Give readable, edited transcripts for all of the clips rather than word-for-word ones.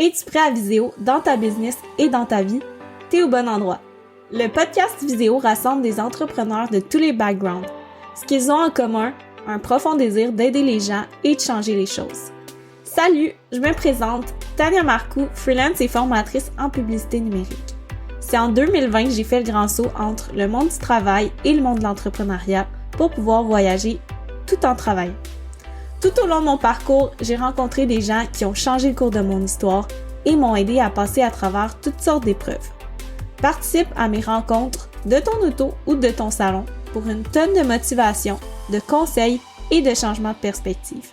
Es-tu prêt à Viséo dans ta business et dans ta vie? T'es au bon endroit. Le podcast Viséo rassemble des entrepreneurs de tous les backgrounds. Ce qu'ils ont en commun, un profond désir d'aider les gens et de changer les choses. Salut, je me présente, Tania Marcoux, freelance et formatrice en publicité numérique. C'est en 2020 que j'ai fait le grand saut entre le monde du travail et le monde de l'entrepreneuriat pour pouvoir voyager tout en travaillant. Tout au long de mon parcours, j'ai rencontré des gens qui ont changé le cours de mon histoire et m'ont aidé à passer à travers toutes sortes d'épreuves. Participe à mes rencontres de ton auto ou de ton salon pour une tonne de motivation, de conseils et de changements de perspective.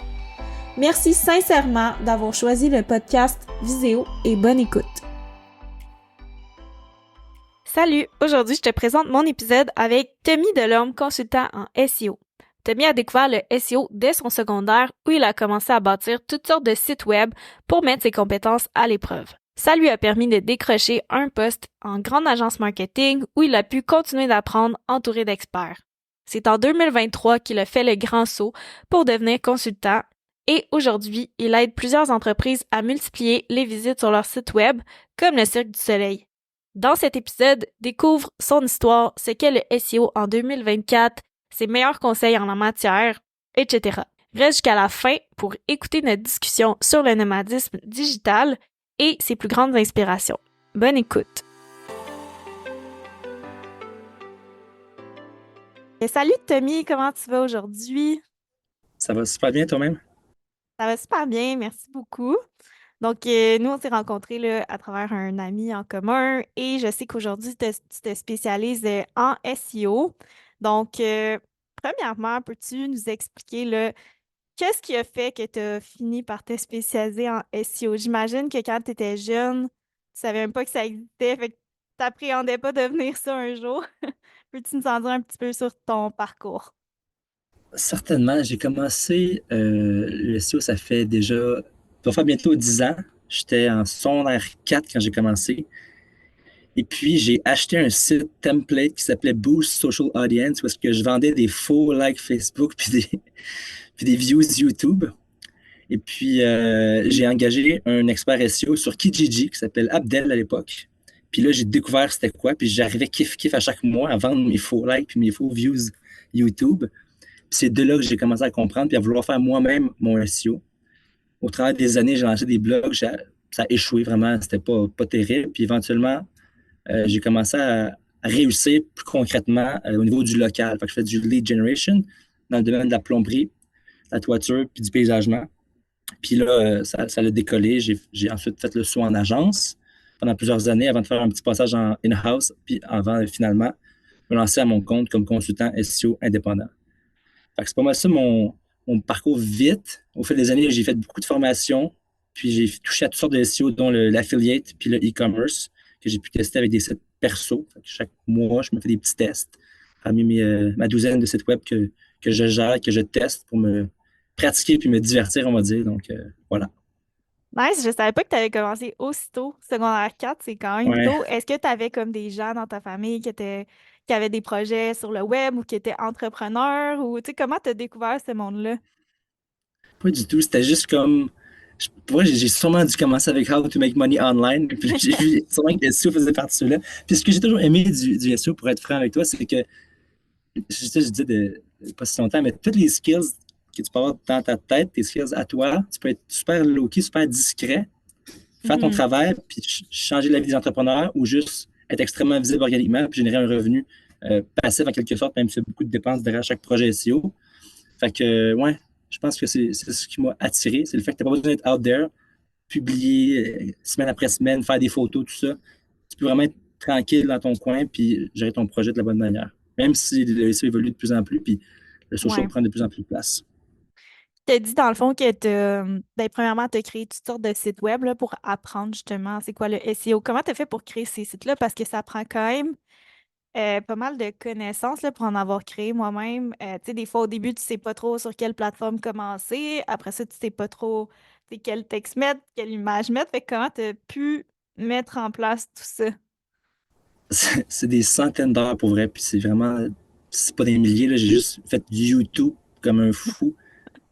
Merci sincèrement d'avoir choisi le podcast Viséo et bonne écoute. Salut! Aujourd'hui, je te présente mon épisode avec Tommy Delorme, consultant en SEO. Tommy a découvert le SEO dès son secondaire où il a commencé à bâtir toutes sortes de sites web pour mettre ses compétences à l'épreuve. Ça lui a permis de décrocher un poste en grande agence marketing où il a pu continuer d'apprendre entouré d'experts. C'est en 2023 qu'il a fait le grand saut pour devenir consultant et aujourd'hui, il aide plusieurs entreprises à multiplier les visites sur leur site web comme le Cirque du Soleil. Dans cet épisode, découvre son histoire, ce qu'est le SEO en 2024, ses meilleurs conseils en la matière, etc. Reste jusqu'à la fin pour écouter notre discussion sur le nomadisme digital et ses plus grandes inspirations. Bonne écoute! Et salut Tommy, comment tu vas aujourd'hui? Ça va super bien toi-même? Ça va super bien, merci beaucoup. Donc, nous, on s'est rencontrés là, à travers un ami en commun et je sais qu'aujourd'hui, tu te spécialises en SEO. Donc, premièrement, peux-tu nous expliquer là, qu'est-ce qui a fait que tu as fini par te spécialiser en SEO? J'imagine que quand tu étais jeune, tu savais même pas que ça existait, fait que tu n'appréhendais pas devenir ça un jour. Peux-tu nous en dire un petit peu sur ton parcours? Certainement, j'ai commencé le SEO, ça fait déjà, ça va faire bientôt 10 ans. J'étais en secondaire 4 quand j'ai commencé. Et puis, j'ai acheté un site template qui s'appelait Boost Social Audience, où est-ce que je vendais des faux likes Facebook puis des views YouTube. Et puis, j'ai engagé un expert SEO sur Kijiji qui s'appelle Abdel à l'époque. Puis là, j'ai découvert c'était quoi. Puis j'arrivais kiff-kiff à chaque mois à vendre mes faux likes puis mes faux views YouTube. Puis c'est de là que j'ai commencé à comprendre puis à vouloir faire moi-même mon SEO. Au travers des années, j'ai lancé des blogs, ça a échoué vraiment, c'était pas terrible. Puis éventuellement, j'ai commencé à réussir plus concrètement au niveau du local. Fait que je fais du lead generation dans le domaine de la plomberie, la toiture puis du paysagement. Puis là, ça a décollé. J'ai ensuite fait le saut en agence pendant plusieurs années avant de faire un petit passage en in-house, puis avant finalement me lancer à mon compte comme consultant SEO indépendant. Fait que c'est pas mal ça mon parcours vite. Au fil des années, j'ai fait beaucoup de formations, puis j'ai touché à toutes sortes de SEO, dont l'affiliate puis le e-commerce, que j'ai pu tester avec des sites perso. Fait que chaque mois, je me fais des petits tests parmi ma douzaine de sites web que je gère, que je teste pour me pratiquer puis me divertir, on va dire. Donc, voilà. Nice, je savais pas que tu avais commencé aussitôt. Secondaire 4, c'est quand même Ouais. tôt. Est-ce que tu avais comme des gens dans ta famille qui avaient des projets sur le web ou qui étaient entrepreneurs ou tu sais, comment tu as découvert ce monde-là? Pas du tout. C'était juste comme. Pour vrai, j'ai sûrement dû commencer avec How to Make Money Online. Puis j'ai vu sûrement que le SEO faisait partie de cela. Puis ce que j'ai toujours aimé du SEO, pour être franc avec toi, c'est que, je dis pas si longtemps, mais toutes les skills que tu peux avoir dans ta tête, tes skills à toi, tu peux être super low-key, super discret, faire ton Mhm. travail, puis changer la vie des entrepreneurs ou juste être extrêmement visible organiquement, puis générer un revenu passif en quelque sorte, même si y a beaucoup de dépenses derrière chaque projet SEO. Fait que, ouais, je pense que c'est ce qui m'a attiré. C'est le fait que tu n'as pas besoin d'être out there, publier semaine après semaine, faire des photos, tout ça. Tu peux vraiment être tranquille dans ton coin puis gérer ton projet de la bonne manière. Même si le SEO évolue de plus en plus puis le social Ouais. prend de plus en plus de place. Tu as dit dans le fond que premièrement, tu as créé toutes sortes de sites web là, pour apprendre justement c'est quoi le SEO. Comment tu as fait pour créer ces sites-là? Parce que ça prend quand même pas mal de connaissances là, pour en avoir créé moi-même. Tu sais, des fois, au début, tu sais pas trop sur quelle plateforme commencer. Après ça, tu sais pas trop tu sais, quel texte mettre, quelle image mettre. Fait que comment tu as pu mettre en place tout ça? C'est des centaines d'heures pour vrai, puis c'est vraiment, c'est pas des milliers, là. J'ai juste fait du YouTube comme un fou.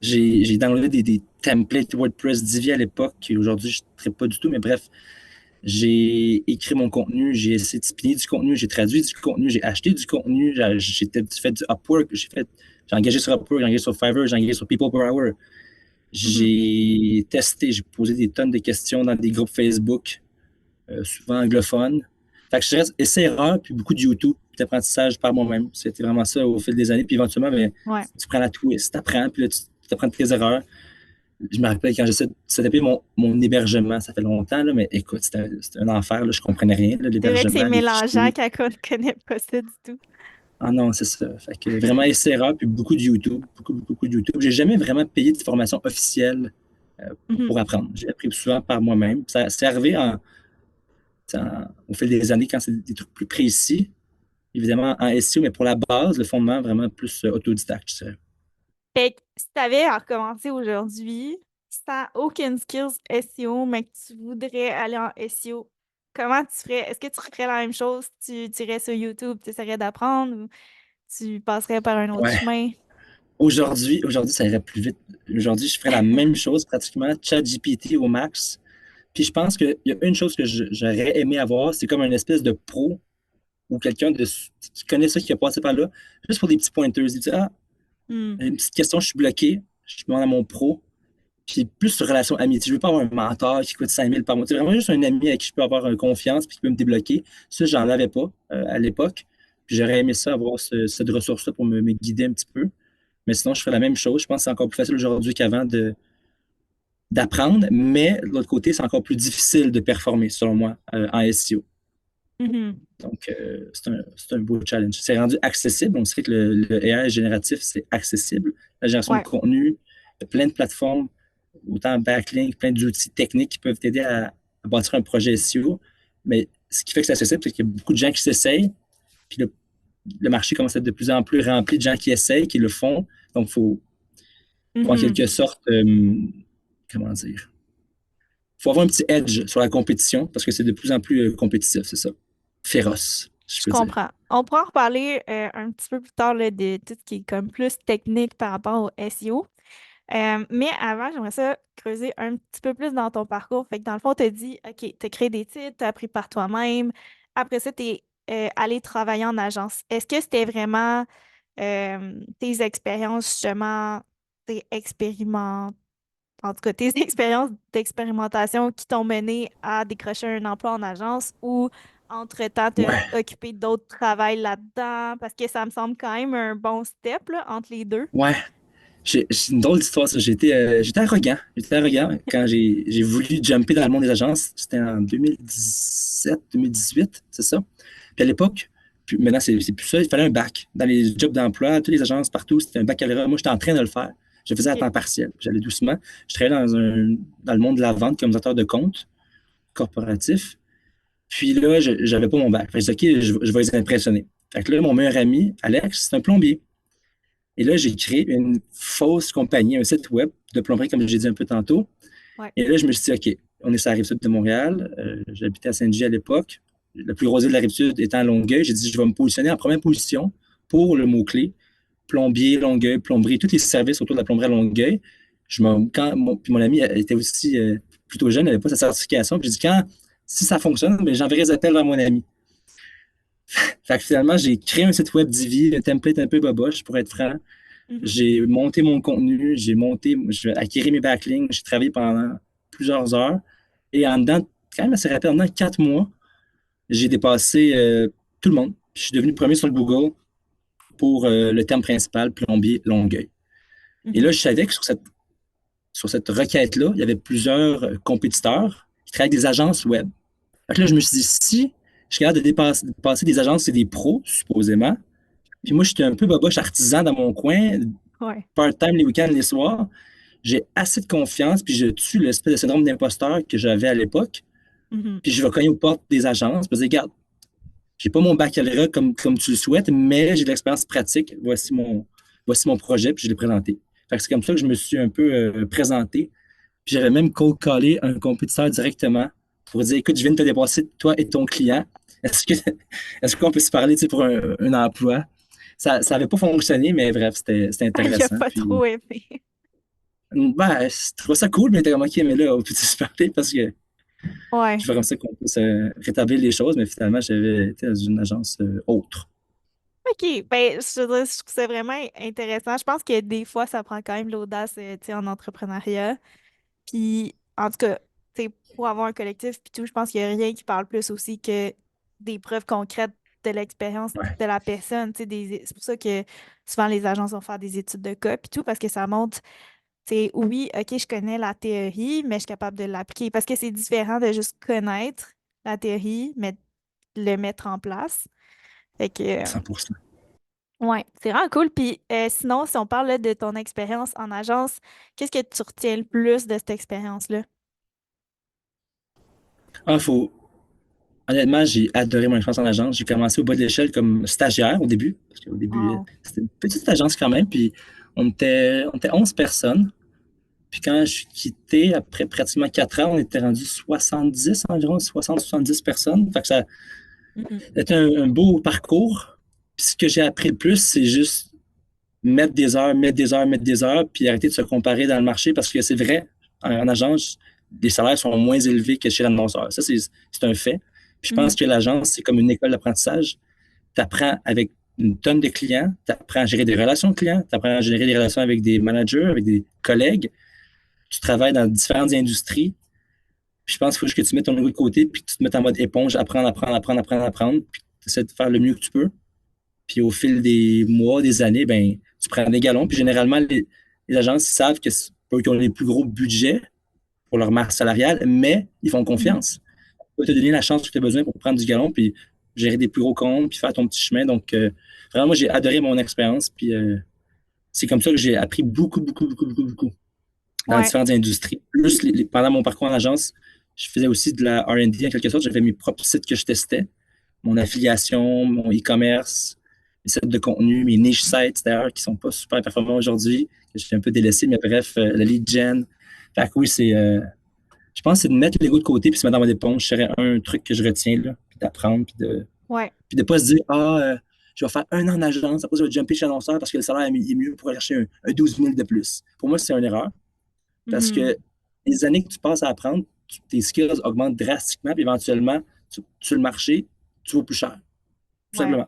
J'ai downloadé des templates WordPress Divi à l'époque, qui aujourd'hui, je ne traite pas du tout, mais bref, j'ai écrit mon contenu, j'ai essayé de spinner du contenu, j'ai traduit du contenu, j'ai acheté du contenu, j'ai fait du Upwork, j'ai engagé sur Upwork, j'ai engagé sur Fiverr, j'ai engagé sur People Per Hour. Mhm. J'ai testé, j'ai posé des tonnes de questions dans des groupes Facebook, souvent anglophones. Fait que je reste essai-erreur, puis beaucoup de YouTube, puis d'apprentissage par moi-même. C'était vraiment ça au fil des années. Puis éventuellement, ben, Ouais. tu prends la twist, tu apprends, puis là, tu apprends de tes erreurs. Je me rappelle quand j'essaie de setuper mon hébergement, ça fait longtemps, là, mais écoute, c'était un enfer, là, je comprenais rien, là, C'est vrai que c'est l'hébergement, les mélangeant fichiers. quand on ne connaît pas ça du tout. Ah non, c'est ça. Fait que vraiment essai-erreur, puis beaucoup de YouTube, beaucoup de YouTube. J'ai jamais vraiment payé de formation officielle Mhm. pour apprendre. J'ai appris souvent par moi-même. Ça, c'est arrivé au fil des années quand c'est des trucs plus précis, évidemment en SEO, mais pour la base, le fondement, vraiment plus autodidacte, je dirais. Fait que si tu avais à recommencer aujourd'hui, sans aucune skills SEO, mais que tu voudrais aller en SEO, comment tu ferais? Est-ce que tu ferais la même chose? Tu irais sur YouTube, tu essaierais d'apprendre ou tu passerais par un autre Ouais. chemin? Aujourd'hui, ça irait plus vite. Aujourd'hui, je ferais la même chose pratiquement, ChatGPT au max. Puis je pense qu'il y a une chose que j'aurais aimé avoir, c'est comme une espèce de pro ou quelqu'un qui connaît ça, qui a passé par là, juste pour des petits pointers. Il dit, ah, Hmm. une petite question, je suis bloqué, je demande à mon pro. Puis plus sur relation amitié. Je veux pas avoir un mentor qui coûte 5 000 par mois. C'est vraiment juste un ami avec qui je peux avoir confiance puis qui peut me débloquer. Ça, j'en avais pas à l'époque. Puis j'aurais aimé ça, avoir cette ressource-là pour me guider un petit peu. Mais sinon, je ferais la même chose. Je pense que c'est encore plus facile aujourd'hui qu'avant d'apprendre, mais de l'autre côté, c'est encore plus difficile de performer, selon moi, en SEO. Mhm. Donc, c'est un beau challenge. C'est rendu accessible. On sait que le AI génératif, c'est accessible. La génération de Ouais. contenu, il y a plein de plateformes, autant backlink, plein d'outils techniques qui peuvent t'aider à bâtir un projet SEO. Mais ce qui fait que c'est accessible, c'est qu'il y a beaucoup de gens qui s'essayent, puis le marché commence à être de plus en plus rempli de gens qui essayent, qui le font. Donc, faut en Mhm. quelque sorte, comment dire, faut avoir un petit edge sur la compétition parce que c'est de plus en plus compétitif, c'est ça. Féroce, je Je peux dire. comprends. On pourra en reparler un petit peu plus tard là, de tout ce qui est comme plus technique par rapport au SEO. Mais avant, j'aimerais ça creuser un petit peu plus dans ton parcours. Fait que dans le fond, tu as dit, OK, tu as créé des titres, tu as appris par toi-même. Après ça, tu es allé travailler en agence. Est-ce que c'était vraiment tes expériences, justement, tes expériments, en tout cas, tes expériences d'expérimentation qui t'ont mené à décrocher un emploi en agence ou entre-temps, tu Ouais, occupé d'autres travails là-dedans? Parce que ça me semble quand même un bon step là, entre les deux. ouais. C'est une drôle d'histoire, ça. J'étais arrogant. J'étais arrogant quand j'ai voulu jumper dans le monde des agences. C'était en 2017, 2018, c'est ça. Puis à l'époque, puis maintenant, c'est plus ça. Il fallait un bac. Dans les jobs d'emploi, toutes les agences partout, c'était un baccalauréat. Moi, j'étais en train de le faire. Je le faisais à OK. temps partiel. J'allais doucement. Je travaillais dans le monde de la vente comme directeur de compte corporatif. Puis là, je n'avais pas mon bac. Fait que j'ai dit, OK, je vais les impressionner. Fait que là, mon meilleur ami, Alex, c'est un plombier. Et là, j'ai créé une fausse compagnie, un site web de plomberie, comme j'ai dit un peu tantôt. Ouais. Et là, je me suis dit, OK, on est sur la rive sud de Montréal. J'habitais à Saint-Gilles à l'époque. La plus grosse ville de la rive sud étant à Longueuil. J'ai dit, je vais me positionner en première position pour le mot-clé plombier, Longueuil, plomberie, tous les services autour de la plomberie à Longueuil. Puis mon ami était aussi plutôt jeune, il n'avait pas sa certification. Puis j'ai dit, si ça fonctionne, mais j'enverrai des appels vers mon ami. Fait que finalement, j'ai créé un site web Divi, un template un peu boboche, pour être franc. Mhm. J'ai monté mon contenu, j'ai acquis mes backlinks, j'ai travaillé pendant plusieurs heures. Et en dedans, quand même assez rapide, en dedans 4 mois, j'ai dépassé tout le monde. Je suis devenu premier sur le Google pour le terme principal, plombier Longueuil. Et là, Mhm. je savais que sur cette requête-là, il y avait plusieurs compétiteurs qui travaillent avec des agences web. Fait que là, je me suis dit, si je suis capable de passer des agences, c'est des pros, supposément. Puis moi, j'étais un peu boboche artisan dans mon coin, Ouais. part-time les week-ends, les soirs. J'ai assez de confiance, puis je tue l'espèce de syndrome d'imposteur que j'avais à l'époque. Mhm. Puis je vais cogner aux portes des agences, puis je dire, regarde, j'ai pas mon baccalauréat comme tu le souhaites, mais j'ai de l'expérience pratique. Voici mon projet, puis je l'ai présenté. Fait que c'est comme ça que je me suis un peu présenté. Puis j'avais même cold callé un compétiteur directement pour dire, écoute, je viens de te dépasser, toi et ton client. Est-ce que est-ce qu'on peut se parler, tu sais, pour un emploi? Ça n'avait pas fonctionné, mais bref, c'était Il a intéressant. pas Puis trop aimé. Ben, je trouve ça cool, mais t'es comme, OK, mais là, on peut se parler parce que je Ouais. fais comme ça qu'on puisse rétablir les choses, mais finalement, j'avais été dans une agence autre. OK, ben, je trouve ça vraiment intéressant. Je pense que des fois, ça prend quand même l'audace, tu sais, en entrepreneuriat. Puis, en tout cas, tu sais, pour avoir un collectif puis tout, je pense qu'il n'y a rien qui parle plus aussi que des preuves concrètes de l'expérience Ouais, de la personne. Tu sais, c'est pour ça que souvent les agences vont faire des études de cas puis tout, parce que ça montre, tu sais, oui, OK, je connais la théorie, mais je suis capable de l'appliquer. Parce que c'est différent de juste connaître la théorie, mais de le mettre en place. Fait que, 100%. ouais, c'est vraiment cool. Puis sinon, si on parle là, de ton expérience en agence, qu'est-ce que tu retiens le plus de cette expérience-là? Ah, honnêtement, j'ai adoré mon expérience en agence. J'ai commencé au bas de l'échelle comme stagiaire au début, parce qu'au début, Wow. c'était une petite agence quand même, puis on était 11 personnes. Puis quand je suis quitté, après pratiquement 4 ans, on était rendu 70 environ, 60-70 personnes. Fait que ça Mhm. a été un beau parcours. Puis ce que j'ai appris le plus, c'est juste mettre des heures, mettre des heures, mettre des heures, puis arrêter de se comparer dans le marché parce que c'est vrai, en agence, les salaires sont moins élevés que chez l'annonceur. Ça, c'est un fait. Puis je pense Mhm. que l'agence, c'est comme une école d'apprentissage. Tu apprends avec une tonne de clients, tu apprends à gérer des relations clients, tu apprends à gérer des relations avec des managers, avec des collègues. Tu travailles dans différentes industries. Puis je pense qu'il faut juste que tu mettes ton ego de côté, puis que tu te mettes en mode éponge, apprendre, apprendre, apprendre, apprendre, apprendre, puis tu essaies de faire le mieux que tu peux. Puis au fil des mois, des années, ben, tu prends des galons. Puis généralement, les agences, ils savent que c'est pas eux qui ont les plus gros budgets pour leur masse salariale, mais ils font Mhm. confiance. Ils peuvent te donner la chance que tu as besoin pour prendre du galon, puis gérer des plus gros comptes, puis faire ton petit chemin. Donc, vraiment, moi, j'ai adoré mon expérience. Puis c'est comme ça que j'ai appris beaucoup, beaucoup, beaucoup, beaucoup, beaucoup dans Ouais. différentes industries. Plus, pendant mon parcours en agence, je faisais aussi de la R&D en quelque sorte. J'avais mes propres sites que je testais, mon affiliation, mon e-commerce, mes sites de contenu, mes niche sites d'ailleurs qui sont pas super performants aujourd'hui, que j'ai un peu délaissé, mais bref, le lead gen. Fait que oui, je pense que c'est de mettre l'ego de côté puis se mettre dans mon éponge. Ce serait un truc que je retiens, là, puis d'apprendre, Ouais. puis de pas se dire, ah, je vais faire un an en agence, après je vais jumper chez l'annonceur parce que le salaire est mieux pour aller chercher un 12 000 de plus. Pour moi, c'est une erreur. Parce Mhm. que les années que tu passes à apprendre, tes skills augmentent drastiquement, puis éventuellement, sur le marché, tu vaux plus cher, tout Ouais. simplement.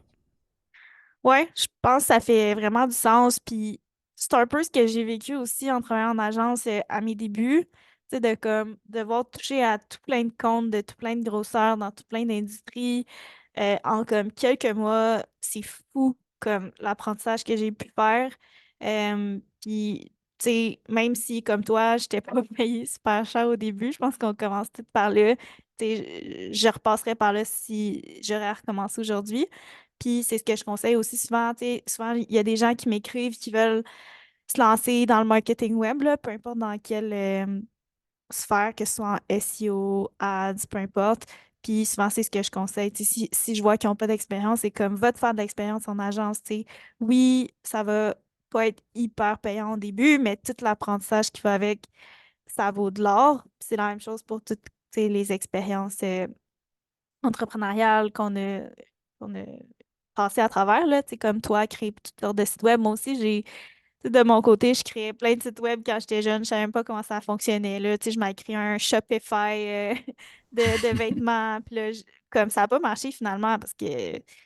Ouais, je pense que ça fait vraiment du sens. Puis c'est un peu ce que j'ai vécu aussi en travaillant en agence à mes débuts. Tu sais, de comme devoir toucher à tout plein de comptes, de tout plein de grosseurs, dans tout plein d'industries. En comme quelques mois, c'est fou comme l'apprentissage que j'ai pu faire. Puis, tu sais, même si comme toi, j'étais pas payée super cher au début, je pense qu'on commence tout par là. Tu sais, je repasserais par là si j'aurais à recommencer aujourd'hui. Puis c'est ce que je conseille aussi souvent, tu sais, souvent il y a des gens qui m'écrivent qui veulent se lancer dans le marketing web, là, peu importe dans quelle sphère, que ce soit en SEO, ads, peu importe. Puis souvent, c'est ce que je conseille. Tu sais, si je vois qu'ils n'ont pas d'expérience, c'est comme va te faire de l'expérience en agence. Tu sais. Oui, ça va pas être hyper payant au début, mais tout l'apprentissage qui va avec, ça vaut de l'or. Puis c'est la même chose pour toutes tu sais, les expériences entrepreneuriales qu'on a passé à travers, là, tu sais, comme toi, créer toutes sortes de sites web. Moi aussi, tu sais, de mon côté, je créais plein de sites web quand j'étais jeune. Je savais même pas comment ça fonctionnait, là. Tu sais, je m'ai créé un Shopify de vêtements. Puis là, comme ça n'a pas marché finalement parce que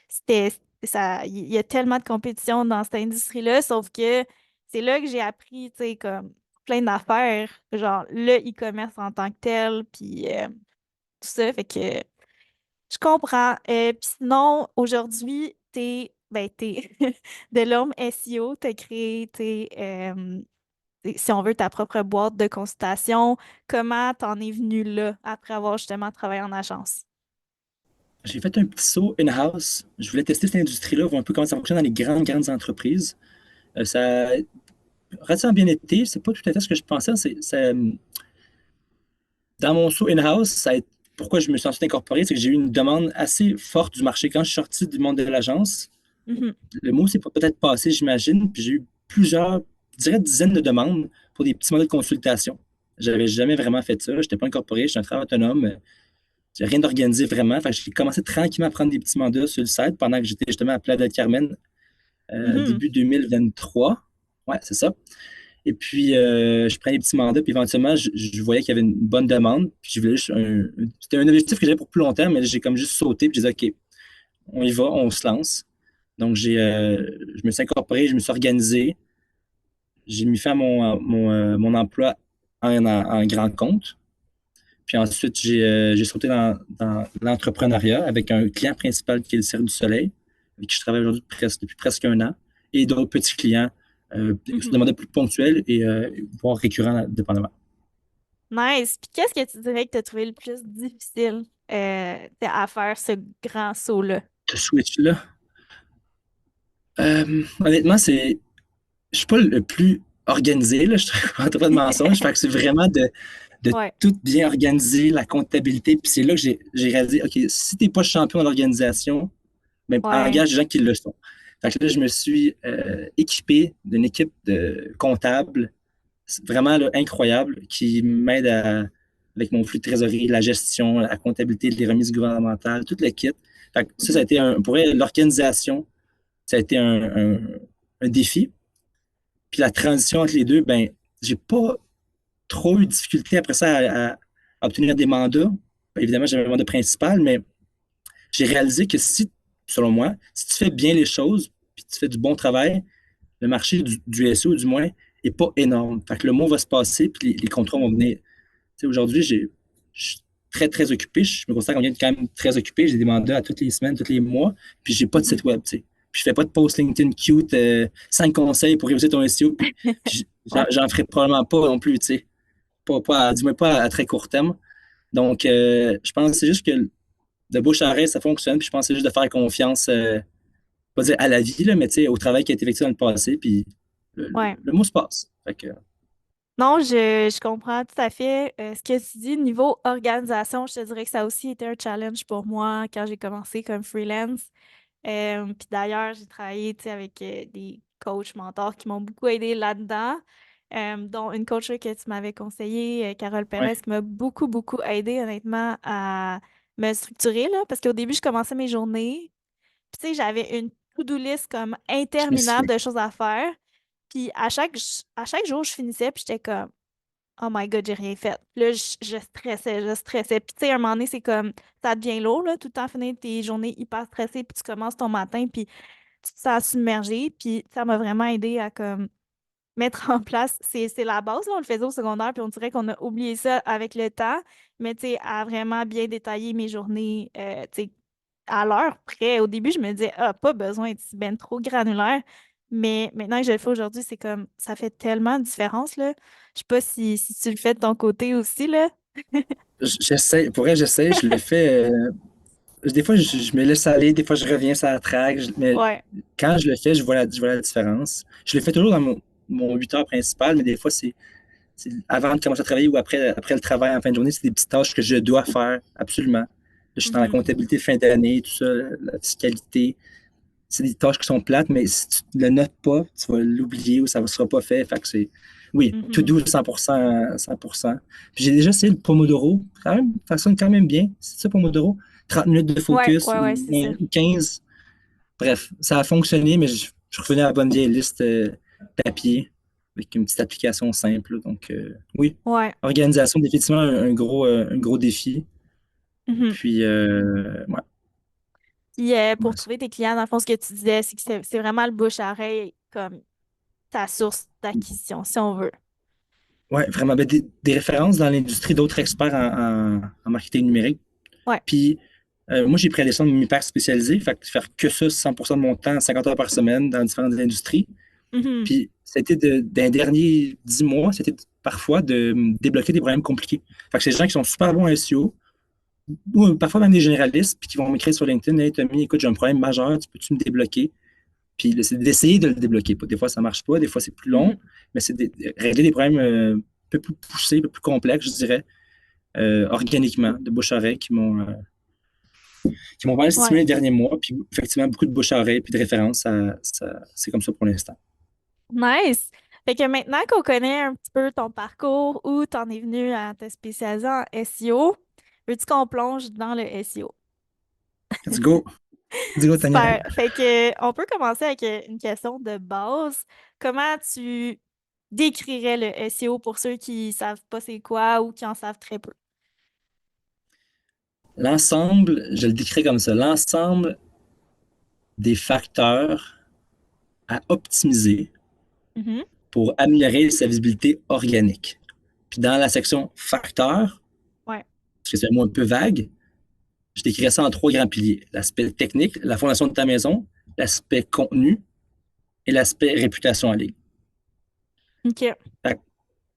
c'était ça, il y a tellement de compétition dans cette industrie-là, sauf que c'est là que j'ai appris, tu sais, comme plein d'affaires, genre le e-commerce en tant que tel, puis tout ça. Fait que je comprends. Puis sinon, aujourd'hui, t'es de l'homme SEO, t'as créé, si on veut, ta propre boîte de consultation. Comment t'en es venu là, après avoir justement travaillé en agence? J'ai fait un petit saut in-house. Je voulais tester cette industrie-là, voir un peu comment ça fonctionne dans les grandes, grandes entreprises. Ça a relativement bien été. C'est pas tout à fait ce que je pensais. Dans mon saut in-house, pourquoi je me suis ensuite incorporé, c'est que j'ai eu une demande assez forte du marché. Quand je suis sorti du monde de l'agence, Mhm. le mot s'est peut-être passé, j'imagine, puis j'ai eu plusieurs, je dirais dizaines de demandes pour des petits modèles de consultation. J'avais jamais vraiment fait ça. Je n'étais pas incorporé, j'étais un travailleur autonome. J'ai rien d'organisé vraiment. Fait que j'ai commencé tranquillement à prendre des petits mandats sur le site pendant que j'étais justement à Playa del Carmen, Mhm. début 2023. Ouais, c'est ça. Et puis, je prenais des petits mandats, puis éventuellement, je voyais qu'il y avait une bonne demande. Puis je voulais juste c'était un objectif que j'avais pour plus longtemps, mais j'ai comme juste sauté, puis j'ai dit, OK, on y va, on se lance. Donc, je me suis incorporé, je me suis organisé, j'ai mis fin à mon emploi en grand compte. Puis ensuite, j'ai sauté dans l'entrepreneuriat avec un client principal qui est le Cirque du Soleil, avec qui je travaille aujourd'hui depuis presque un an, et d'autres petits clients sur des Mhm. mandats plus ponctuels et voire récurrents, dépendamment. Nice. Puis qu'est-ce que tu dirais que tu as trouvé le plus difficile à faire ce grand saut-là? Ce switch-là, honnêtement, je suis pas le plus organisé, là, je ne pas de mensonge. Fait que c'est vraiment de Ouais, tout bien organiser, la comptabilité. Puis c'est là que j'ai réalisé, OK, si tu n'es pas champion d'organisation, ben, ouais. engage des gens qui le sont. Fait que là, je me suis équipé d'une équipe de comptables vraiment là, incroyable qui m'aide avec mon flux de trésorerie, la gestion, la comptabilité, les remises gouvernementales, tout le kit. Fait que ça a Mhm. été pour elle, l'organisation, ça a été un défi. Puis la transition entre les deux, ben, j'ai pas trop eu de difficulté après ça à obtenir des mandats. Évidemment, j'avais un mandat principal, mais j'ai réalisé que si, selon moi, si tu fais bien les choses, puis tu fais du bon travail, le marché du SEO, du moins, est pas énorme. Fait que le mot va se passer, puis les contrats vont venir. Tu sais, aujourd'hui, je suis très, très occupé. Je me considère qu'on vient quand même très occupé. J'ai des mandats à toutes les semaines, tous les mois, puis j'ai pas de Mhm. site web, tu sais. Puis je fais pas de post LinkedIn cute, 5 conseils pour réussir ton SEO, puis Ouais. j'en ferai probablement pas non plus, tu sais. Du moins pas à très court terme. Donc, je pense que c'est juste que de bouche à oreille, ça fonctionne. Puis je pense que c'est juste de faire confiance, pas dire à la vie, là, mais tu sais, au travail qui a été effectué dans le passé. Puis Ouais. le mot se passe. Fait que, Non, je comprends tout à fait ce que tu dis. Niveau organisation, je te dirais que ça a aussi été un challenge pour moi quand j'ai commencé comme freelance. Puis d'ailleurs, j'ai travaillé, tu sais, avec des coachs, mentors qui m'ont beaucoup aidé là-dedans, dont une coach que tu m'avais conseillé, Carole ouais, Perez, qui m'a beaucoup, beaucoup aidé, honnêtement, à me structurer, là, parce qu'au début, je commençais mes journées, puis tu sais, j'avais une to-do list comme je me interminable souviens. de choses à faire, puis à chaque jour, je finissais, puis j'étais comme Oh my God, j'ai rien fait. Là, je stressais, je stressais. Puis, tu sais, à un moment donné, c'est comme, ça devient lourd, là, tout le temps finir tes journées hyper stressées, puis tu commences ton matin, puis tu te sens submergé. Puis, ça m'a vraiment aidé à, comme, mettre en place, c'est la base, là, on le faisait au secondaire, puis on dirait qu'on a oublié ça avec le temps, mais, tu sais, à vraiment bien détailler mes journées, tu sais, à l'heure près. Au début, je me disais, ah, pas besoin d'être ben trop granulaire. Mais maintenant que je le fais aujourd'hui, c'est comme, ça fait tellement de différence, là. Je sais pas si tu le fais de ton côté aussi, là. J'essaie, pour vrai, j'essaie, je le fais. Des fois, je me laisse aller, des fois, je reviens sur la track, mais Ouais. quand je le fais, je vois la différence. Je le fais toujours dans mon 8 heures principal, mais des fois, c'est avant de commencer à travailler ou après le travail en fin de journée, c'est des petites tâches que je dois faire absolument. Là, je suis dans la Mhm. comptabilité de fin d'année, tout ça, la fiscalité. C'est des tâches qui sont plates, mais si tu ne le notes pas, tu vas l'oublier ou ça ne sera pas fait. Fait que oui, tout Mhm. doux 100%, 100%. Puis j'ai déjà essayé le Pomodoro. Quand même, ça fonctionne quand même bien. C'est ça, Pomodoro. 30 minutes de Ouais, focus ouais, ouais, c'est ça. ou 15. Bref, ça a fonctionné, mais je revenais à la bonne vieille liste papier avec une petite application simple. Donc, oui, Ouais. organisation, définitivement un gros défi. Mhm. Puis, ouais, Puis pour ouais, trouver tes clients, dans le fond, ce que tu disais, c'est que c'est vraiment le bouche à oreille comme ta source d'acquisition, si on veut. ouais, vraiment. Ben, des références dans l'industrie d'autres experts en marketing numérique. Ouais. Puis, moi, j'ai pris la leçon de m'hyper spécialiser, fait que faire que ça 100% de mon temps, 50 heures par semaine dans différentes industries. Mhm. Puis, c'était d'un dernier 10 mois, c'était parfois de me débloquer des problèmes compliqués. Fait que c'est des gens qui sont super bons en SEO, ou parfois même des généralistes, puis qui vont m'écrire sur LinkedIn, Hey Tommy, écoute, j'ai un problème majeur, tu peux-tu me débloquer? Puis c'est d'essayer de le débloquer. Des fois, ça marche pas, des fois, c'est plus long, Mhm. mais c'est de régler des problèmes un peu plus poussés, un peu plus complexes, je dirais, organiquement, de bouche à oreille, qui m'ont pas mal Ouais. stimulé les derniers mois. Puis effectivement, beaucoup de bouche à oreille, puis de références, c'est comme ça pour l'instant. Nice. Fait que maintenant qu'on connaît un petit peu ton parcours, où t'en es venu à te spécialiser en SEO, veux-tu qu'on plonge dans le SEO? Let's go. Let's go, Tania. Super. Fait que on peut commencer avec une question de base. Comment tu décrirais le SEO pour ceux qui savent pas c'est quoi ou qui en savent très peu? L'ensemble, je le décris comme ça, l'ensemble des facteurs à optimiser Mhm. pour améliorer sa visibilité organique. Puis dans la section facteurs, Ouais. parce que c'est un mot un peu vague, je décrirais ça en trois grands piliers. L'aspect technique, la fondation de ta maison, l'aspect contenu et l'aspect réputation en ligne. OK. Fait que,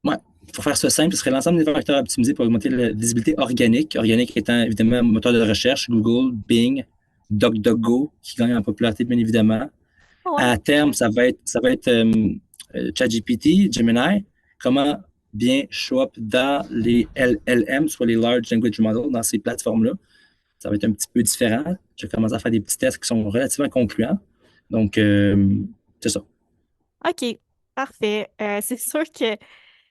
ouais, pour faire ça simple, ce serait l'ensemble des facteurs à optimiser pour augmenter la visibilité organique. Organique étant évidemment un moteur de recherche, Google, Bing, DuckDuckGo, qui gagne en popularité bien évidemment. Ouais. À terme, ça va être ChatGPT, Gemini. Comment bien show up dans les LLM, soit les Large Language Models, dans ces plateformes-là. Ça va être un petit peu différent. Je commence à faire des petits tests qui sont relativement concluants. Donc, c'est ça. OK. Parfait. C'est sûr que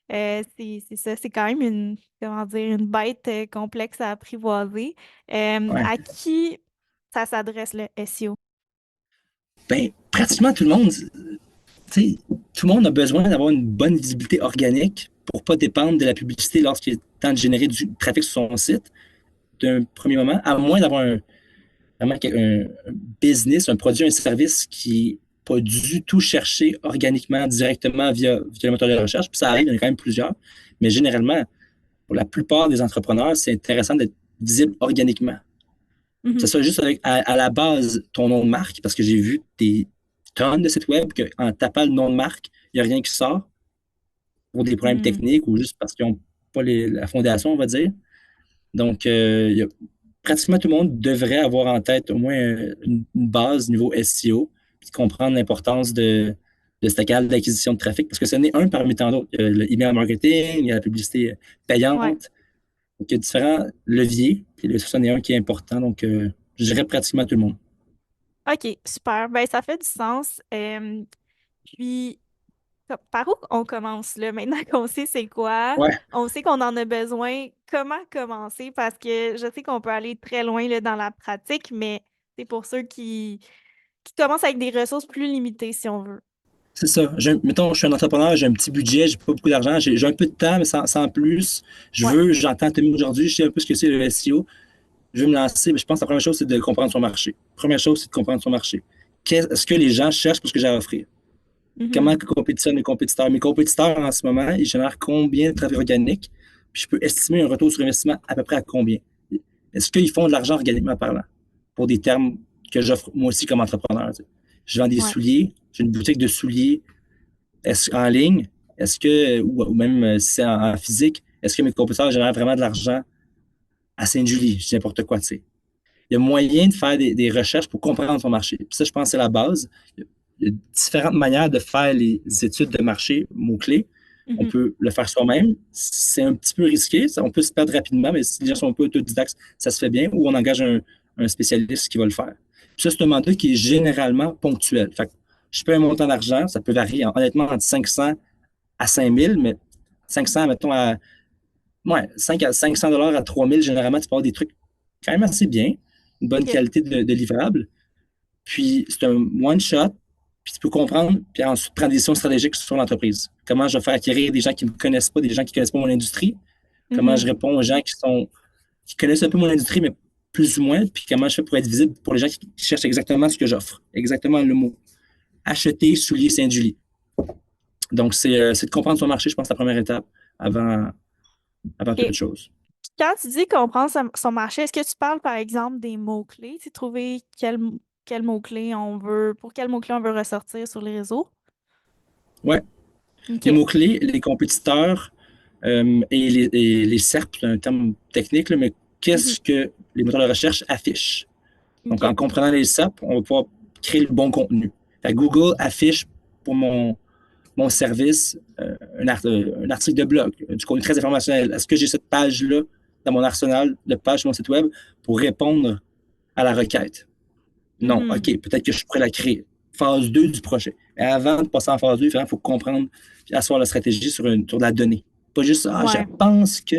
c'est ça, c'est quand même une, comment dire, une bête complexe à apprivoiser. Ouais. À qui ça s'adresse le SEO? Ben, pratiquement tout le monde, tout le monde a besoin d'avoir une bonne visibilité organique pour ne pas dépendre de la publicité lorsqu'il est temps de générer du trafic sur son site d'un premier moment, à moins d'avoir vraiment un business, un produit, un service qui n'est pas du tout cherché organiquement, directement via le moteur de recherche. Puis ça arrive, il y en a quand même plusieurs. Mais généralement, pour la plupart des entrepreneurs, c'est intéressant d'être visible organiquement. C'est Mhm. ça, juste avec, à la base, ton nom de marque, parce que j'ai vu des tonnes de sites web qu'en tapant le nom de marque, il n'y a rien qui sort pour des problèmes Hmm. techniques ou juste parce qu'ils n'ont pas la fondation, on va dire. Donc, pratiquement tout le monde devrait avoir en tête au moins une base niveau SEO, puis comprendre l'importance de ce canal d'acquisition de trafic, parce que ce n'est un parmi tant d'autres. Il y a le email marketing, il y a la publicité Ouais. payante, donc il y a différents leviers, puis ça, c'en est un qui est important, donc je dirais pratiquement tout le monde. OK, super. Ben, ça fait du sens. Puis, par où on commence là? Maintenant qu'on sait c'est quoi, Ouais, on sait qu'on en a besoin. Comment commencer? Parce que je sais qu'on peut aller très loin là, dans la pratique, mais c'est pour ceux qui commencent avec des ressources plus limitées, si on veut. c'est ça. Mettons, je suis un entrepreneur, j'ai un petit budget, j'ai pas beaucoup d'argent, j'ai un peu de temps, mais sans plus. Ouais. J'entends Tommy aujourd'hui, je sais un peu ce que c'est le SEO. Je vais me lancer, mais je pense que la première chose, c'est de comprendre son marché. Première chose, c'est de comprendre son marché. Qu'est-ce que les gens cherchent pour ce que j'ai à offrir? Mhm. Comment compétitionnent mes compétiteurs? Mes compétiteurs, en ce moment, ils génèrent combien de trafic organique? Puis je peux estimer un retour sur investissement à peu près à combien? Est-ce qu'ils font de l'argent organiquement parlant? Pour des termes que j'offre moi aussi comme entrepreneur. Tu sais. Je vends des Ouais. souliers, j'ai une boutique de souliers en ligne. Est-ce que, ou même si c'est en physique, est-ce que mes compétiteurs génèrent vraiment de l'argent à Sainte-Julie? Je dis n'importe quoi, tu sais. Il y a moyen de faire des recherches pour comprendre son marché. Puis ça, je pense que c'est la base. Il y a différentes manières de faire les études de marché, mots-clés. On Mhm. peut le faire soi-même. C'est un petit peu risqué. On peut se perdre rapidement, mais si les gens sont un peu autodidactes, ça se fait bien. Ou on engage un spécialiste qui va le faire. Puis ça, c'est un mandat qui est généralement ponctuel. Fait que je paie un montant d'argent, ça peut varier honnêtement entre 500 à 5000, mais 500, mettons, ouais, 5 à 500 à 3000, généralement, tu peux avoir des trucs quand même assez bien, une bonne OK. qualité de livrable. Puis c'est un one-shot, puis tu peux comprendre, puis ensuite prendre des décisions stratégiques sur l'entreprise. Comment je vais faire acquérir des gens qui ne me connaissent pas, des gens qui ne connaissent pas mon industrie. Comment Mhm. je réponds aux gens qui connaissent un peu mon industrie, mais plus ou moins, puis comment je fais pour être visible pour les gens qui cherchent exactement ce que j'offre. Exactement le mot. Acheter souliers Saint-Julie. Donc, c'est de comprendre son marché, je pense, la première étape avant toute OK. chose. Quand tu dis comprendre son marché, est-ce que tu parles, par exemple, des mots-clés? Tu sais, trouver quel mot-clé on veut, pour quel mot-clé on veut ressortir sur les réseaux? Ouais. Les OK. mots-clés, les compétiteurs et les SERP, c'est un terme technique, là, mais Mhm. qu'est-ce que les moteurs de recherche affichent? Donc, OK. en comprenant les SERP, on va pouvoir créer le bon contenu. Fait que Google affiche pour mon service un article de blog, du contenu très informationnel. Est-ce que j'ai cette page-là dans mon arsenal de pages sur mon site web pour répondre à la requête? Non. Mhm. OK, peut-être que je pourrais la créer. Phase 2 du projet. Mais avant de passer en phase 2, il faut comprendre et asseoir la stratégie sur de la donnée. Pas juste, je Ouais. pense que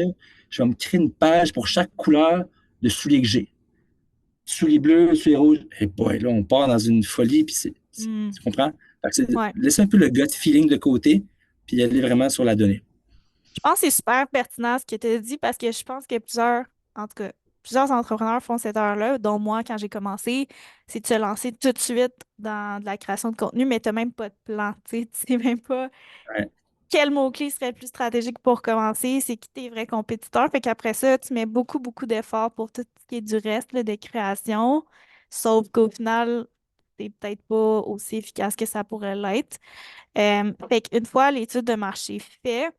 je vais me créer une page pour chaque couleur de souliers que j'ai. Souliers bleus, souliers rouges. Et boy, là, on part dans une folie, puis Hmm. tu comprends? Fait que Ouais. laisser un peu le gut feeling de côté, Mhm. puis aller vraiment sur la donnée. Je pense que c'est super pertinent ce que tu as dit parce que je pense que en tout cas, plusieurs entrepreneurs font cette erreur-là, dont moi, quand j'ai commencé, c'est de se lancer tout de suite dans de la création de contenu, mais tu n'as même pas de plan. Tu sais même pas Ouais, quel mot-clé serait le plus stratégique pour commencer, c'est qui tes vrais compétiteurs. Fait qu'après ça, tu mets beaucoup, beaucoup d'efforts pour tout ce qui est du reste là, de création, sauf qu'au final, c'est peut-être pas aussi efficace que ça pourrait l'être. Fait qu'une fois l'étude de marché faite,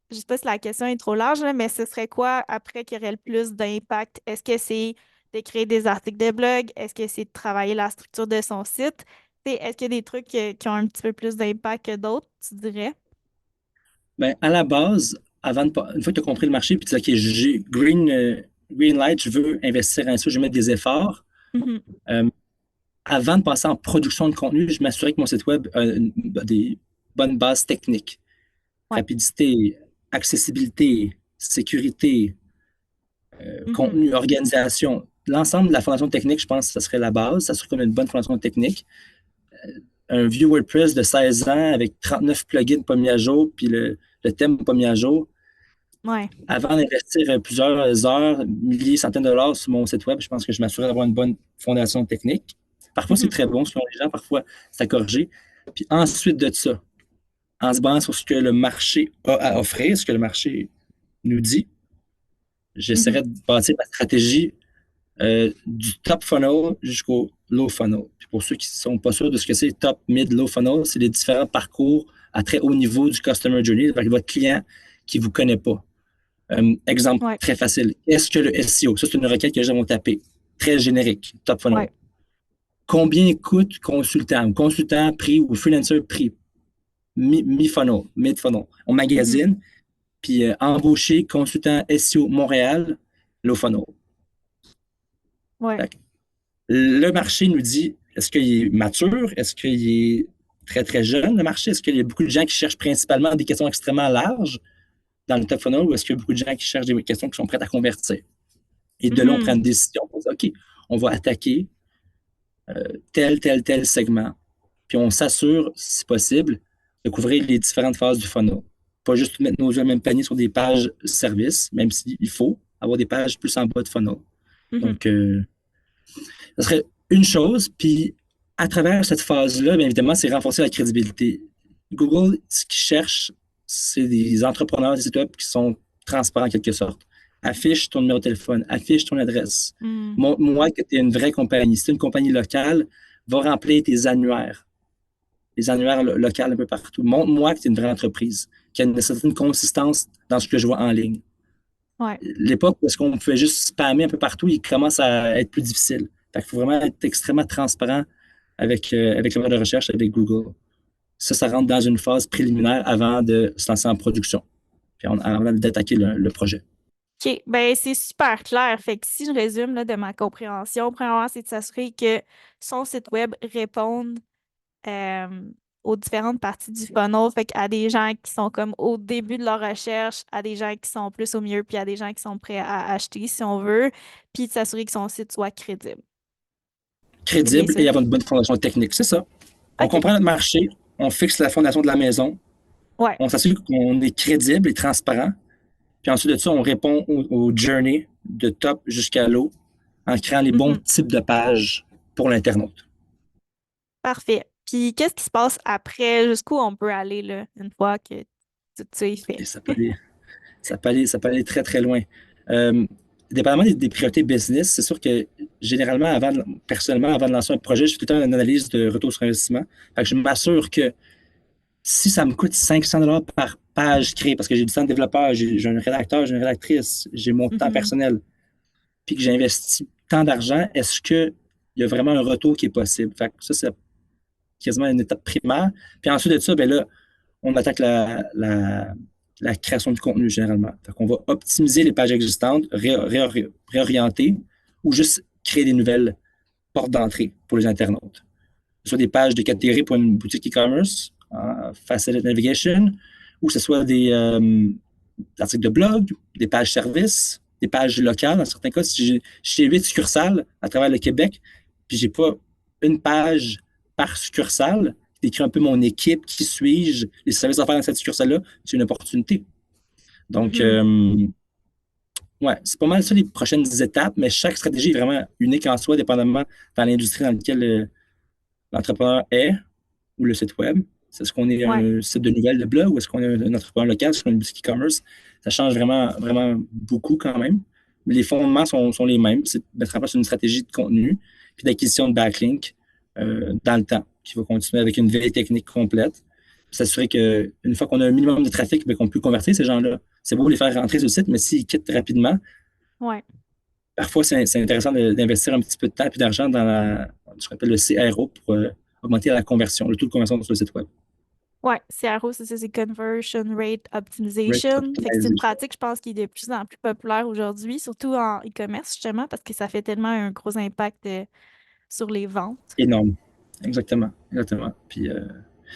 je sais pas si la question est trop large, là, mais ce serait quoi après qui aurait le plus d'impact? Est-ce que c'est de créer des articles de blog? Est-ce que c'est de travailler la structure de son site? Est-ce qu'il y a des trucs qui ont un petit peu plus d'impact que d'autres, tu dirais? ben, à la base, une fois que tu as compris le marché, puis tu dis, OK, j'ai green light, je veux investir en ça, je vais mettre des efforts. Mhm. Euh, Avant de passer en production de contenu, je m'assurais que mon site web a des bonnes bases techniques. Ouais. Rapidité, accessibilité, sécurité, Mhm. contenu, organisation. L'ensemble de la fondation technique, je pense que ça serait la base. Ça serait comme une bonne fondation technique. Un vieux WordPress de 16 ans avec 39 plugins pas mis à jour, puis le thème pas mis à jour. Ouais. Avant d'investir plusieurs heures, milliers, centaines de dollars sur mon site web, je pense que je m'assurais d'avoir une bonne fondation technique. Parfois, c'est Mhm. très bon selon les gens, parfois, c'est à corriger. Puis ensuite de ça, en se basant sur ce que le marché a à offrir, ce que le marché nous dit, j'essaierai Mhm. de bâtir ma stratégie du top funnel jusqu'au low funnel. Puis pour ceux qui ne sont pas sûrs de ce que c'est top, mid, low funnel, c'est les différents parcours à très haut niveau du customer journey avec votre client qui ne vous connaît pas. Exemple Ouais. très facile. Est-ce que le SEO? Ça, c'est une requête que les gens vont taper. Très générique, top funnel. Ouais. Combien coûte consultant? Consultant prix ou freelancer prix? Mi-funnel, mid-funnel. On Mhm. magazine, puis embaucher consultant SEO Montréal, low funnel. Ouais. Fait que le marché nous dit, est-ce qu'il est mature? Est-ce qu'il est très, très jeune, le marché? Est-ce qu'il y a beaucoup de gens qui cherchent principalement des questions extrêmement larges dans le top funnel ou est-ce qu'il y a beaucoup de gens qui cherchent des questions qui sont prêtes à convertir? Et de là, on prend une Mhm. décision pour dire, OK, on va attaquer tel segment. Puis on s'assure, si possible, de couvrir les différentes phases du funnel. Pas juste mettre nos œufs dans le même panier sur des pages services, même s'il faut avoir des pages plus en bas de funnel. Mhm. Donc, ce serait une chose. Puis, à travers cette phase-là, bien évidemment, c'est renforcer la crédibilité. Google, ce qu'ils cherche, c'est des entrepreneurs, des sites web qui sont transparents en quelque sorte. Affiche ton numéro de téléphone, affiche ton adresse. Mhm. Montre-moi que tu es une vraie compagnie. Si tu es une compagnie locale, va remplir tes annuaires, les annuaires locales un peu partout. Montre-moi que tu es une vraie entreprise, qu'il y a une certaine consistance dans ce que je vois en ligne. Ouais. L'époque où est-ce qu'on pouvait juste spammer un peu partout, il commence à être plus difficile. Fait qu'il faut vraiment être extrêmement transparent avec le moteur de recherche, avec Google. Ça rentre dans une phase préliminaire avant de se lancer en production, puis avant d'attaquer le projet. OK. Ben, c'est super clair. Fait que si je résume là, de ma compréhension, premièrement, c'est de s'assurer que son site web réponde euh, aux différentes parties du funnel. Fait qu'à des gens qui sont comme au début de leur recherche, à des gens qui sont plus au milieu, puis à des gens qui sont prêts à acheter si on veut, puis de s'assurer que son site soit crédible. C'est bien Crédible ça? et avoir une bonne fondation technique, c'est ça. On OK. comprend notre marché, on fixe la fondation de la maison, Ouais. on s'assure qu'on est crédible et transparent, puis ensuite de ça, on répond au journey de top jusqu'à low en créant les bons Mhm. types de pages pour l'internaute. Parfait. Puis qu'est-ce qui se passe après? Jusqu'où on peut aller là, une fois que tout ça est fait? Et ça peut aller très, très loin. Euh, Dépendamment des priorités business, c'est sûr que généralement, personnellement, avant de lancer un projet, je fais tout le temps une analyse de retour sur investissement. Fait que je m'assure que si ça me coûte 500 dollars par page créée, parce que j'ai du temps de développeur, j'ai un rédacteur, j'ai une rédactrice, j'ai mon temps Mhm. personnel, puis que j'ai investi tant d'argent, est-ce qu'il y a vraiment un retour qui est possible? Fait que ça, c'est quasiment une étape primaire. Puis ensuite de ça, ben là, on attaque la création du contenu généralement. Donc, on va optimiser les pages existantes, réorienter ou juste créer des nouvelles portes d'entrée pour les internautes. Que ce soit des pages de catégorie pour une boutique e-commerce, Facility Navigation, ou que ce soit des articles de blog, des pages services, des pages locales. Dans certains cas, si j'ai 8 succursales à travers le Québec, puis j'ai pas une page par succursale, décrit un peu mon équipe, qui suis-je, les services à faire dans cette succursale-là, c'est une opportunité. Donc, Mhm. ouais, c'est pas mal ça les prochaines étapes, mais chaque stratégie est vraiment unique en soi, dépendamment dans l'industrie dans laquelle l'entrepreneur est ou le site web. Est-ce qu'on est Ouais. un site de nouvelles de blog ou est-ce qu'on est un entrepreneur local, est-ce qu'on est une boutique e-commerce? Ça change vraiment, vraiment beaucoup quand même. Mais les fondements sont les mêmes. C'est de mettre en place une stratégie de contenu puis d'acquisition de backlink dans le temps, qui va continuer avec une veille technique complète. Puis s'assurer qu'une fois qu'on a un minimum de trafic, ben, qu'on peut convertir ces gens-là. C'est beau les faire rentrer sur le site, mais s'ils quittent rapidement, Ouais. parfois c'est intéressant d'investir un petit peu de temps et d'argent dans ce qu'on appelle le CRO pour augmenter la conversion, le taux de conversion sur le site web. Ouais, CRO, c'est Conversion Rate Rate Optimization. Fait que c'est une optimization. pratique, je pense, qui est de plus en plus populaire aujourd'hui, surtout en e-commerce, justement, parce que ça fait tellement un gros impact sur les ventes. Énorme. Exactement. Exactement. Puis,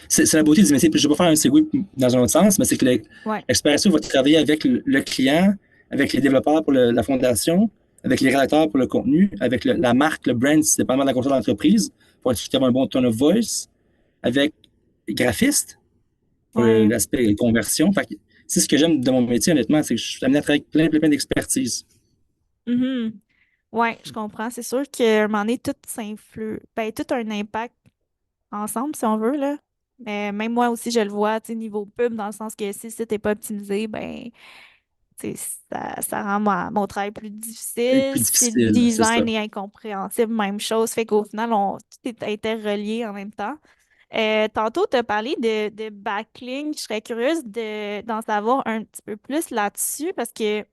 c'est la beauté du métier. Puis, je vais pas faire un segue dans un autre sens, mais c'est que Ouais. l'expérience va travailler avec le client, avec les développeurs pour la fondation, avec les rédacteurs pour le contenu, avec la marque, le brand, c'est dépendamment de la culture de l'entreprise, pour être sûr qu'il y ait un bon tone of voice, avec les graphistes pour Ouais. l'aspect conversion. Fait que c'est ce que j'aime de mon métier, honnêtement, c'est que je suis amené à travailler avec plein, plein, plein d'expertise. Mhm. Ouais, je comprends. C'est sûr qu'à un moment donné, tout s'influe. Ben, tout a un impact ensemble, si on veut, là. Mais même moi aussi, je le vois, tu sais, niveau pub, dans le sens que si le site n'est pas optimisé, ben, tu sais, ça rend mon travail plus C'est difficile. plus Si le difficile, c'est ça. design est incompréhensible, même chose. Fait qu'au final, tout est interrelié en même temps. Tantôt, tu as parlé de backlink. Je serais curieuse d'en savoir un petit peu plus là-dessus parce que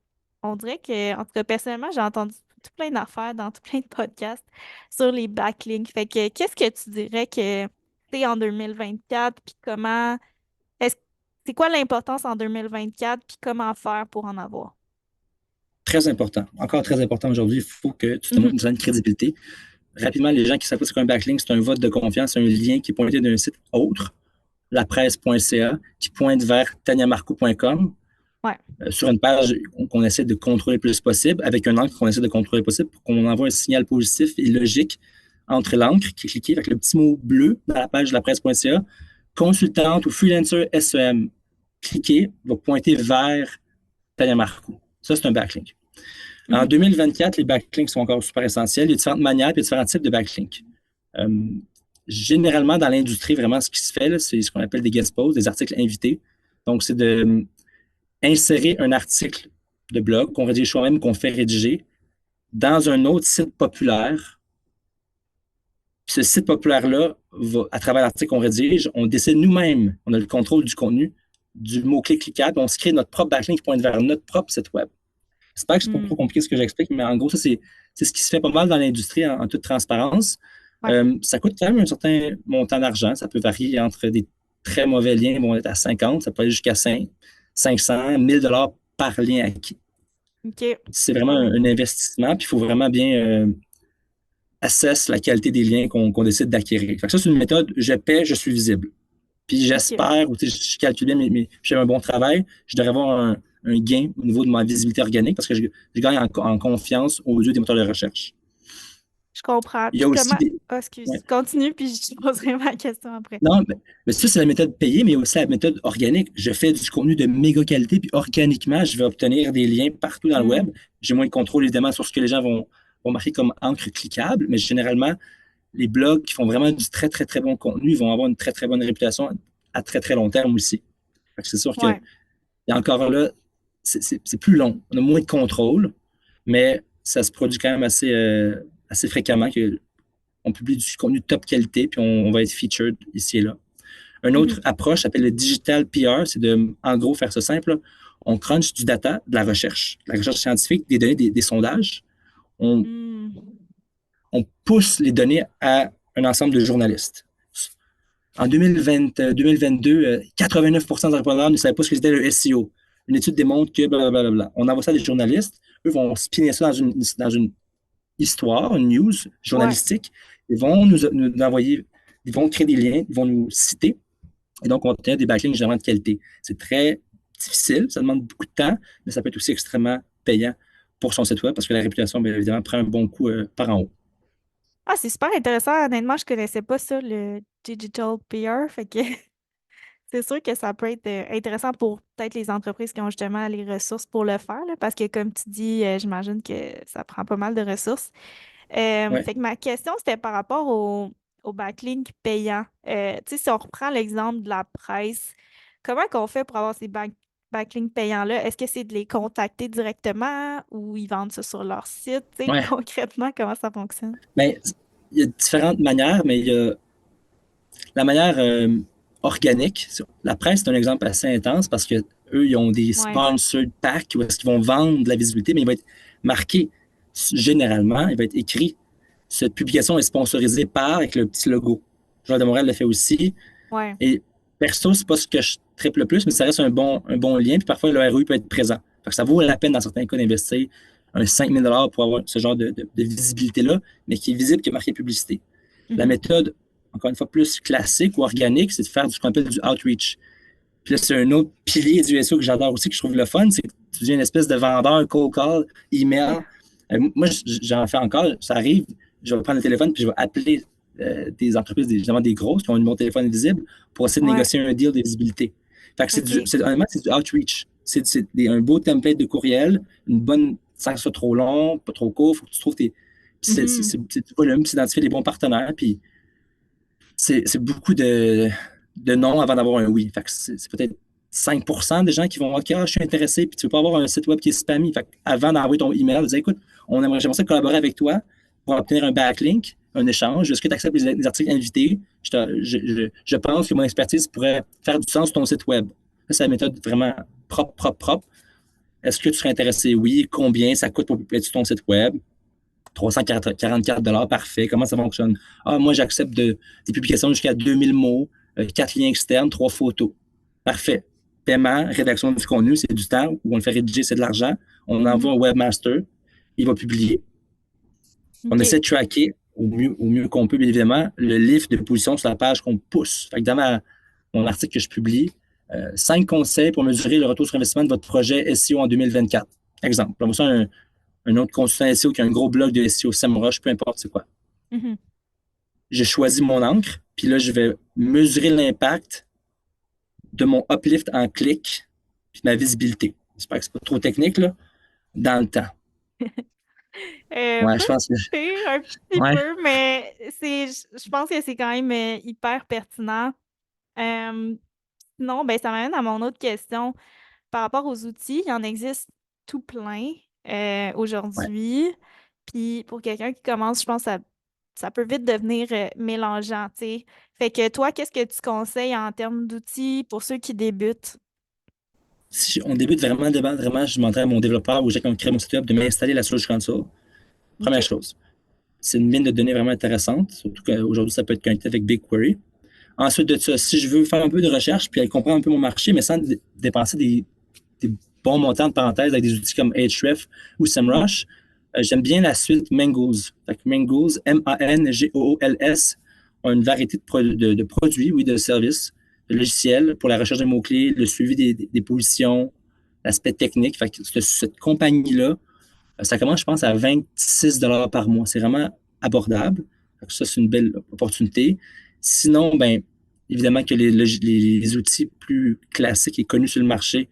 on dirait que, en tout cas, personnellement, j'ai entendu tout plein d'affaires dans tout plein de podcasts sur les backlinks. Fait que qu'est-ce que tu dirais que c'est en 2024 puis comment est-ce c'est quoi l'importance en 2024 puis comment faire pour en avoir? Très important. Encore très important aujourd'hui. Il faut que tu te Mhm. montres une certaine crédibilité. Rapidement, les gens qui savent pas c'est quoi un backlink, c'est un vote de confiance, c'est un lien qui est pointé d'un site autre, lapresse.ca, qui pointe vers taniamarco.com, Ouais. sur une page qu'on essaie de contrôler le plus possible, avec un encre qu'on essaie de contrôler le possible pour qu'on envoie un signal positif et logique entre l'encre qui est cliquée avec le petit mot bleu dans la page de lapresse.ca, consultante ou freelancer SEM. Cliquez, va pointer vers Tania Marco. Ça, c'est un backlink. En Mhm. 2024, les backlinks sont encore super essentiels. Il y a différentes manières et différents types de backlinks. Euh, Généralement, dans l'industrie, vraiment, ce qui se fait, c'est ce qu'on appelle des guest posts, des articles invités. Donc, c'est d'insérer un article de blog qu'on rédige soi-même, qu'on fait rédiger, dans un autre site populaire. Puis ce site populaire-là, à travers l'article qu'on rédige, on décide nous-mêmes, on a le contrôle du contenu, du mot-clé cliquable, on se crée notre propre backlink qui pointe vers notre propre site web. J'espère que c'est pas trop Mm. compliqué ce que j'explique, mais en gros, ça, c'est ce qui se fait pas mal dans l'industrie en toute transparence. Ouais. Ça coûte quand même un certain montant d'argent. Ça peut varier entre des très mauvais liens, vont être à 50, ça peut aller jusqu'à 500, 1000 $ par lien acquis. OK. C'est vraiment Quand même. un investissement, puis il faut vraiment bien assess la qualité des liens qu'on décide d'acquérir. Fait que ça, c'est une méthode, je paie, je suis visible. Puis OK. j'espère, ou je calcule bien, mais j'ai un bon travail, je devrais avoir un gain au niveau de ma visibilité organique parce que je gagne en confiance aux yeux des moteurs de recherche. Je comprends. Il y Puis a aussi comment. des. Ah, Ouais. excuse. Continue, puis je te poserai ma question après. Non, mais ça, c'est la méthode payée, mais il y a aussi la méthode organique. Je fais du contenu de méga qualité, puis organiquement, je vais obtenir des liens partout dans le Hmm. web. J'ai moins de contrôle, évidemment, sur ce que les gens vont marquer comme encre cliquable, mais généralement, les blogs qui font vraiment du très, très, très bon contenu, ils vont avoir une très, très bonne réputation à très, très long terme aussi. Fait que c'est sûr que Ouais. et encore là, c'est plus long. On a moins de contrôle, mais ça se produit quand même assez fréquemment qu'on publie du contenu de top qualité, puis on va être featured ici et là. Une Mhm. autre approche s'appelle le digital PR, c'est de, en gros, faire ça simple. Là. On crunch du data, de la recherche scientifique, des données, des sondages. On, Hmm. on pousse les données à un ensemble de journalistes. En 2020, 2022, 89% des entrepreneurs ne savaient pas ce que c'était le SEO. Une étude démontre que blablabla. On envoie ça à des journalistes. Eux vont spinner ça dans une histoire, une news Ouais. journalistique. Ils vont nous envoyer, ils vont créer des liens, ils vont nous citer. Et donc, on obtient des backlinks généralement de qualité. C'est très difficile, ça demande beaucoup de temps, mais ça peut être aussi extrêmement payant pour son site web parce que la réputation, bien évidemment, prend un bon coup par en haut. Ah, c'est super intéressant. Honnêtement, je connaissais pas ça, le digital PR. Fait que c'est sûr que ça peut être intéressant pour peut-être les entreprises qui ont justement les ressources pour le faire, là, parce que comme tu dis, j'imagine que ça prend pas mal de ressources. Ouais, Fait que ma question, c'était par rapport au backlink payant. Tu sais, si on reprend l'exemple de la presse, comment qu'on fait pour avoir ces backlinks payants-là? Est-ce que c'est de les contacter directement ou ils vendent ça sur leur site? Tu sais, ouais. concrètement, comment ça fonctionne? Mais il y a différentes manières, mais il y a la manière organique. La presse, c'est un exemple assez intense parce que eux, ils ont des Ouais. sponsored packs où est-ce qu'ils vont vendre de la visibilité, mais il va être marqué généralement, il va être écrit cette publication est sponsorisée par avec le petit logo. Journal de Montréal le fait aussi. Ouais. Et perso, c'est pas ce que je triple le plus, mais ça reste un bon lien. Puis parfois, le ROI peut être présent. Fait que ça vaut la peine dans certains cas d'investir un 5 000 pour avoir ce genre de visibilité-là, mais qui est visible, qui est marqué publicité. La Mhm. méthode, encore une fois, plus classique ou organique, c'est de faire ce qu'on appelle du outreach. Puis là, c'est un autre pilier du SEO que j'adore aussi, que je trouve le fun, c'est que tu deviens une espèce de vendeur, cold call, email. Moi, j'en fais encore, ça arrive, je vais prendre le téléphone puis je vais appeler des entreprises, évidemment des grosses, qui ont un numéro de téléphone visible pour essayer de Ouais. négocier un deal de visibilité. Fait que OK. honnêtement, c'est du outreach. Un beau template de courriel, une bonne, sans que ce soit trop long, pas trop court, il faut que tu trouves tes. Mhm. C'est du volume, c'est d'identifier les bons partenaires, puis c'est beaucoup de non avant d'avoir un oui. Fait que c'est peut-être 5% des gens qui vont OK, je suis intéressé, puis tu ne veux pas avoir un site web qui est spammy. Fait que avant d'envoyer ton email, dire écoute, j'aimerais ça collaborer avec toi pour obtenir un backlink, un échange. Est-ce que tu acceptes les articles invités? Je pense que mon expertise pourrait faire du sens sur ton site web. Ça, c'est la méthode vraiment propre, propre, propre. Est-ce que tu serais intéressé? Oui. Combien ça coûte pour publier sur ton site web? 344 parfait. Comment ça fonctionne? Ah, moi, j'accepte des publications jusqu'à 2000 mots, 4 liens externes, 3 photos. Parfait. Paiement, rédaction du contenu, c'est du temps. Où on le fait rédiger, c'est de l'argent. On envoie Mhm. un webmaster, il va publier. On OK. essaie de tracker au mieux qu'on peut, bien évidemment, le lift de position sur la page qu'on pousse. Fait que dans mon article que je publie, 5 conseils pour mesurer le retour sur investissement de votre projet SEO en 2024. Exemple. On ça un autre consultant SEO qui a un gros blog de SEO, SEMrush, peu importe c'est quoi. Mhm. J'ai choisi mon encre, puis là, je vais mesurer l'impact de mon uplift en clic, puis ma visibilité. J'espère que c'est pas trop technique, là, dans le temps. Ouais, je pense que. Peut-être un petit Ouais, peu, mais je pense que c'est quand même hyper pertinent. Euh, Sinon, ben, ça m'amène à mon autre question. Par rapport aux outils, il en existe tout plein ouais. aujourd'hui. Puis pour quelqu'un qui commence, je pense que ça peut vite devenir mélangeant, tu sais. Fait que toi, qu'est-ce que tu conseilles en termes d'outils pour ceux qui débutent? Si on débute vraiment, je demanderais à mon développeur ou quelqu'un qui crée mon site web de m'installer la Search Console. Première OK. chose. C'est une mine de données vraiment intéressante, surtout qu'aujourd'hui, ça peut être connecté avec BigQuery. Ensuite de ça, si je veux faire un peu de recherche puis elle comprend un peu mon marché, mais sans dépenser des bons montants de parenthèses avec des outils comme Ahrefs ou Mhm. SEMrush, j'aime bien la suite Mangools. Fait que Mangools, Mangools, a une variété de produits, oui, de services, de logiciels pour la recherche de mots-clés, le suivi des positions, l'aspect technique. Fait que cette compagnie-là, ça commence, je pense, à 26 par mois. C'est vraiment abordable. Fait que ça, c'est une belle opportunité. Sinon, ben, évidemment que les outils plus classiques et connus sur le marché,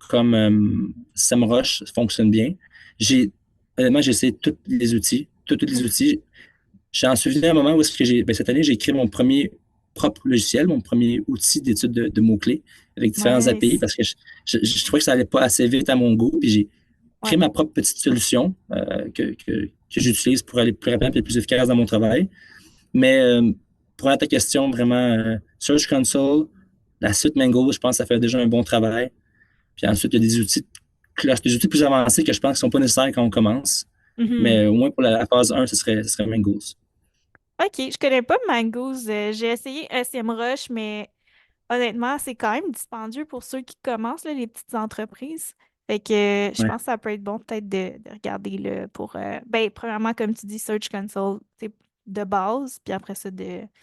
comme SEMrush, fonctionnent bien. J'ai, honnêtement, j'ai essayé tous les outils, tous les outils. J'ai en souvenir un moment où est-ce que cette année, j'ai créé mon premier propre logiciel, mon premier outil d'étude de mots-clés avec différents API Nice. parce que je trouvais que ça allait pas assez vite à mon goût. Puis j'ai créé Ouais. ma propre petite solution que j'utilise pour aller plus rapidement et plus efficace dans mon travail. Mais pour à ta question, vraiment, Search Console, la suite Mango, je pense que ça fait déjà un bon travail. Puis ensuite, il y a des outils plus avancés que je pense ne sont pas nécessaires quand on commence. Mhm. Mais au moins pour la phase 1, ce serait Mangoes. OK, je connais pas Mangoes. J'ai essayé SEMrush, mais honnêtement, c'est quand même dispendieux pour ceux qui commencent, là, les petites entreprises. Fait que je Ouais, pense que ça peut être bon peut-être de regarder là, pour ben, premièrement, comme tu dis, Search Console, c'est de base, puis après ça,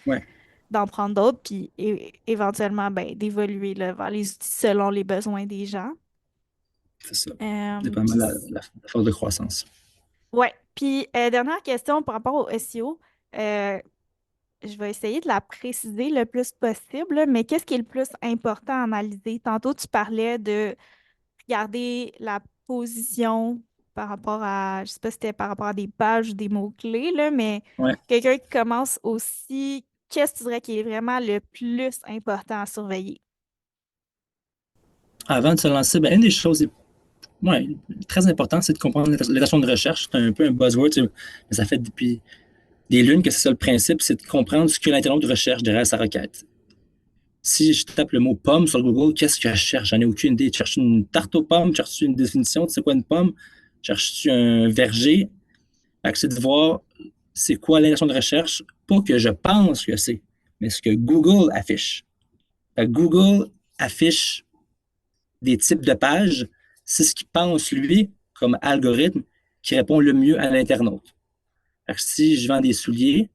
ouais, d'en prendre d'autres, puis éventuellement ben, d'évoluer là, vers les outils selon les besoins des gens. c'est ça. Euh, Dépendamment puis de la force de croissance. ouais. Puis dernière question par rapport au SEO. euh, je vais essayer de la préciser le plus possible, là, mais qu'est-ce qui est le plus important à analyser? Tantôt, tu parlais de regarder la position par rapport à, je sais pas si c'était par rapport à des pages ou des mots-clés, là, mais Ouais. quelqu'un qui commence aussi, qu'est-ce que tu dirais qui est vraiment le plus important à surveiller? Avant de se lancer, ben, une des choses ouais, très importantes, c'est de comprendre l'équation de recherche. C'est un peu un buzzword, mais ça fait depuis des lunes que c'est ça le principe, c'est de comprendre ce que l'internaute recherche derrière sa requête. Si je tape le mot pomme sur Google, qu'est-ce que je cherche? J'en ai aucune idée. Je cherche une tarte aux pommes, je cherche une définition de c'est quoi une pomme, je cherche un verger. C'est de voir c'est quoi l'intention de recherche, pas que je pense que c'est, mais ce que Google affiche. Google affiche des types de pages, c'est ce qu'il pense, lui, comme algorithme, qui répond le mieux à l'internaute. Si je vends des souliers,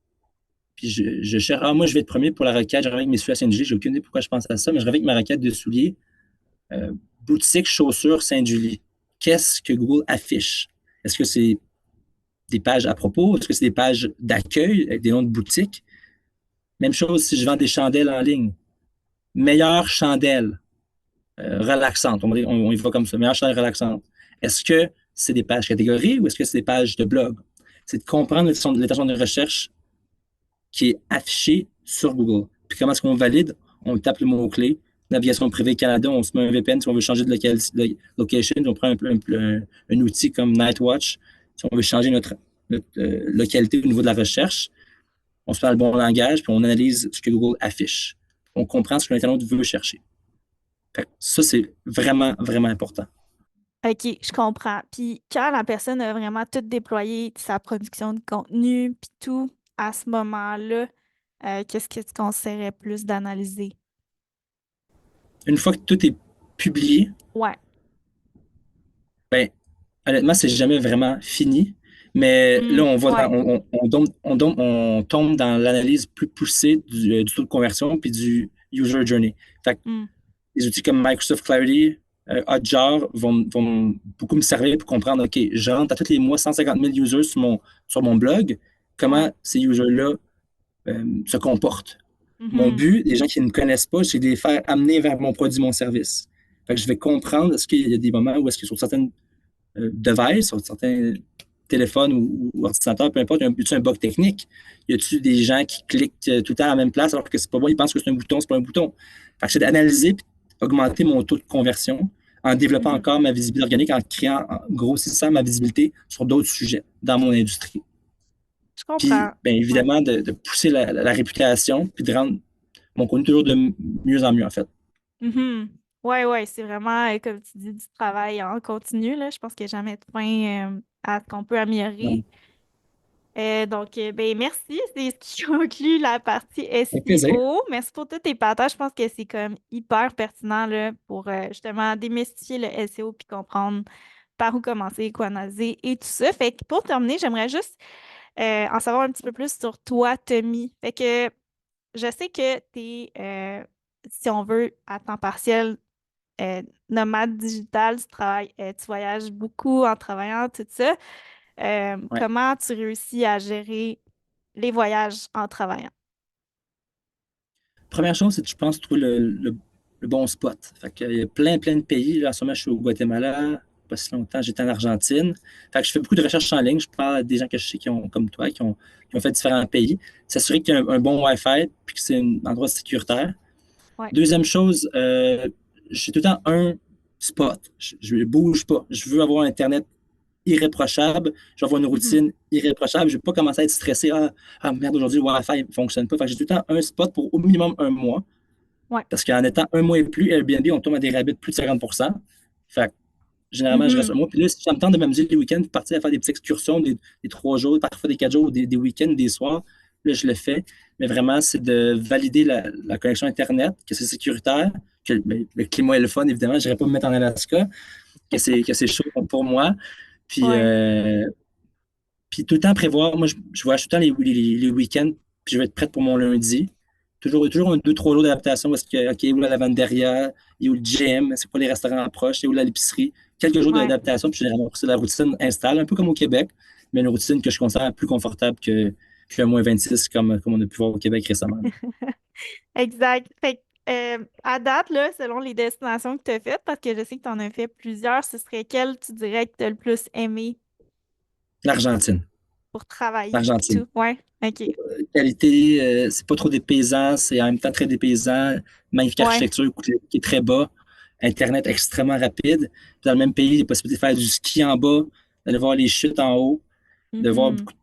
puis je cherche, moi, je vais être premier pour la requête, j'arrive avec mes souliers à Saint-Julie, j'ai aucune idée pourquoi je pense à ça, mais j'arrive avec ma requête de souliers, euh, boutique chaussures Saint-Julie. Qu'est-ce que Google affiche? Est-ce que c'est des pages à propos? Est-ce que c'est des pages d'accueil avec des noms de boutiques? Même chose si je vends des chandelles en ligne. Meilleure chandelle relaxante. On y va comme ça. Meilleure chandelle relaxante. Est-ce que c'est des pages catégories ou est-ce que c'est des pages de blog? C'est de comprendre l'intention de recherche qui est affichée sur Google. Puis comment est-ce qu'on valide? On tape le mot-clé. Navigation privée Canada, on se met un VPN si on veut changer de location. On prend un outil comme Nightwatch. Si on veut changer notre localité au niveau de la recherche, on se parle le bon langage, puis on analyse ce que Google affiche. On comprend ce que l'internaute veut chercher. Ça, c'est vraiment, vraiment important. OK, je comprends. Puis quand la personne a vraiment tout déployé, sa production de contenu, puis tout, à ce moment-là, qu'est-ce que tu conseillerais plus d'analyser? Une fois que tout est publié, Ouais. ben, honnêtement, c'est jamais vraiment fini. Mais là, on va Ouais. on tombe dans l'analyse plus poussée du taux de conversion puis du user journey. Fait que Hmm. des outils comme Microsoft Clarity, Hotjar vont beaucoup me servir pour comprendre, OK, je rentre à tous les mois 150 000 users sur mon blog, Ouais. comment ces users-là se comportent. Mon Mhm. but, les gens qui ne me connaissent pas, c'est de les faire amener vers mon produit, mon service. Fait que je vais comprendre, est-ce qu'il y a des moments où est-ce que sur certaines devices, sur certains téléphones ou ordinateurs, peu importe, y a-t-il un bug technique? Y a-t-il des gens qui cliquent tout le temps à la même place alors que c'est pas bon, ils pensent que c'est un bouton, c'est pas un bouton. Fait que c'est d'analyser et augmenter mon taux de conversion en développant Mhm. encore ma visibilité organique, en créant, en grossissant ma visibilité sur d'autres sujets dans mon industrie. Je Puis, comprends. bien Ouais. évidemment, de pousser la réputation, puis de rendre mon contenu toujours de mieux en mieux, en fait. Mhm. Ouais, ouais, c'est vraiment, comme tu dis, du travail en continu, là. Je pense qu'il n'y a jamais de fin, à ce qu'on peut améliorer. Donc, Donc, ben, merci. C'est ce qui conclut la partie avec plaisir. SEO. Merci pour tous tes partages. Je pense que c'est comme hyper pertinent là, pour justement démystifier le SEO puis comprendre par où commencer, quoi analyser et tout ça. Fait que pour terminer, j'aimerais juste en savoir un petit peu plus sur toi, Tommy. Fait que je sais que tu es, si on veut, à temps partiel, nomade digital, tu voyages beaucoup en travaillant, tout ça. Ouais. Comment tu réussis à gérer les voyages en travaillant? Première chose, c'est que je pense trouver le bon spot. Fait que, il y a plein de pays. Là, en ce moment, je suis au Guatemala. Pas si longtemps, j'étais en Argentine. Fait que je fais beaucoup de recherches en ligne. Je parle à des gens que je sais qui ont, comme toi, qui ont fait différents pays. S'assurer qu'il y a un bon Wi-Fi puis que c'est un endroit sécuritaire. Ouais. Deuxième chose, j'ai tout le temps un spot. Je ne bouge pas. Je veux avoir Internet irréprochable. Je vais avoir une Mhm. routine irréprochable. Je ne vais pas commencer à être stressé. Merde, aujourd'hui, le Wi-Fi ne fonctionne pas. Fait que j'ai tout le temps un spot pour au minimum un mois. Ouais. Parce qu'en étant un mois et plus, Airbnb, on tombe à des rabais de plus de 50%. Fait que généralement, je reste un Mhm. mois. Puis là, si ça me tente de m'amuser les week-ends, partir à faire des petites excursions, des 3 jours, parfois des 4 jours, des week-ends, des soirs, là, je le fais. Mais vraiment, c'est de valider la connexion Internet, que c'est sécuritaire, que le climat est le fun, évidemment. Je n'irai pas me mettre en Alaska, que c'est chaud pour moi. Puis, Ouais. puis tout le temps prévoir, moi, je voyage tout le temps les week-ends, puis je vais être prête pour mon lundi. Toujours un 2, 3 jours d'adaptation parce que, OK, où la lavanderia, où le gym, c'est quoi les restaurants proches, où l'épicerie. Quelques jours Ouais. d'adaptation, puis généralement, c'est la routine installe, un peu comme au Québec, mais une routine que je considère plus confortable que qu'un moins 26 comme on a pu voir au Québec récemment. Exact. Fait que, à date, là, selon les destinations que tu as faites, parce que je sais que tu en as fait plusieurs, ce serait quelle tu dirais que tu as le plus aimé L'Argentine. pour travailler puis L'Argentine. tout? Ouais, OK. Qualité, c'est pas trop dépaysant, c'est en même temps très dépaysant. Magnifique Ouais. architecture, coût qui est très bas. Internet extrêmement rapide. Puis dans le même pays, il y a possibilité de faire du ski en bas, d'aller voir les chutes en haut, de voir Mhm. beaucoup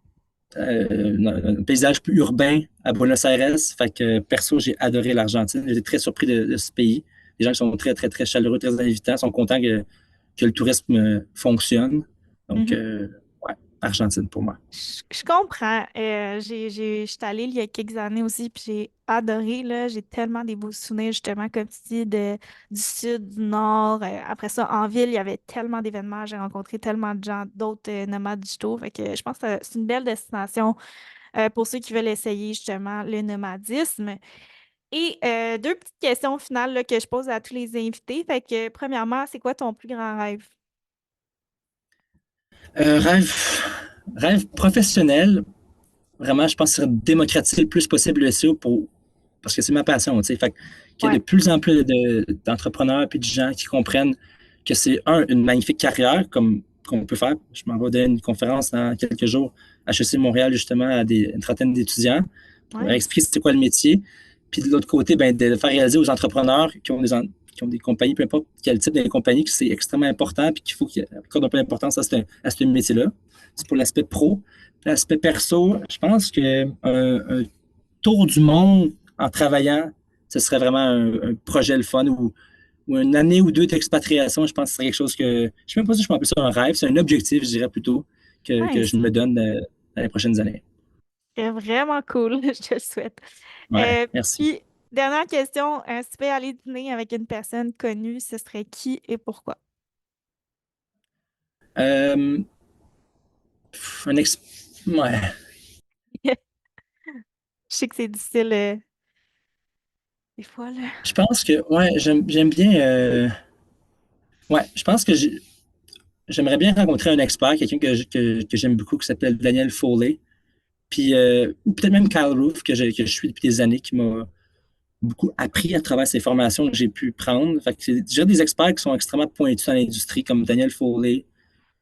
un paysage plus urbain à Buenos Aires. Fait que perso, j'ai adoré l'Argentine. J'étais très surpris de ce pays. Les gens qui sont très, très, très chaleureux, très invitants, sont contents que le tourisme fonctionne. Donc, Mhm. ouais, Argentine pour moi. Je comprends. Je suis allée il y a quelques années aussi, puis j'ai adoré, là. J'ai tellement des beaux souvenirs, justement, comme tu dis, du sud, du nord. Après ça, en ville, il y avait tellement d'événements. J'ai rencontré tellement de gens, d'autres nomades digitaux. Fait que je pense que c'est une belle destination pour ceux qui veulent essayer, justement, le nomadisme. Et deux petites questions finales là, que je pose à tous les invités. Fait que, premièrement, c'est quoi ton plus grand rêve? Rêve, rêve professionnel, vraiment, je pense que c'est démocratiser le plus possible le SEO parce que c'est ma passion, tu sais. Fait qu'il y a Ouais, de plus en plus d'entrepreneurs et de gens qui comprennent que c'est une magnifique carrière comme qu'on peut faire. Je m'en vais donner une conférence dans quelques jours à HEC Montréal, justement, à une trentaine d'étudiants pour nice. expliquer c'est quoi le métier. Puis de l'autre côté, ben, de le faire réaliser aux entrepreneurs qui ont des compagnies, peu importe quel type de compagnie, que c'est extrêmement important puis qu'il faut qu'ils accordent un peu d'importance à ce métier-là. C'est pour l'aspect pro. L'aspect perso, je pense un tour du monde en travaillant, ce serait vraiment un projet le fun ou une année ou deux d'expatriation. Je pense que ce serait quelque chose que, je ne sais même pas si je peux appeler ça un rêve, c'est un objectif, je dirais plutôt, que je Nice. me donne dans les prochaines années. C'est vraiment cool, je te le souhaite. Ouais, Euh, merci. puis, dernière question, si tu peux aller dîner avec une personne connue, ce serait qui et pourquoi? Euh, un ex... Ouais. Je sais que c'est difficile des fois, là. Je pense que, ouais, j'aime bien, ouais, je pense que j'aimerais bien rencontrer un expert, quelqu'un que j'aime beaucoup, qui s'appelle Daniel Foley. Puis, ou peut-être même Kyle Roof, que je suis depuis des années, qui m'a beaucoup appris à travers ces formations que j'ai pu prendre. Fait que c'est déjà des experts qui sont extrêmement pointus dans l'industrie, comme Daniel Foley,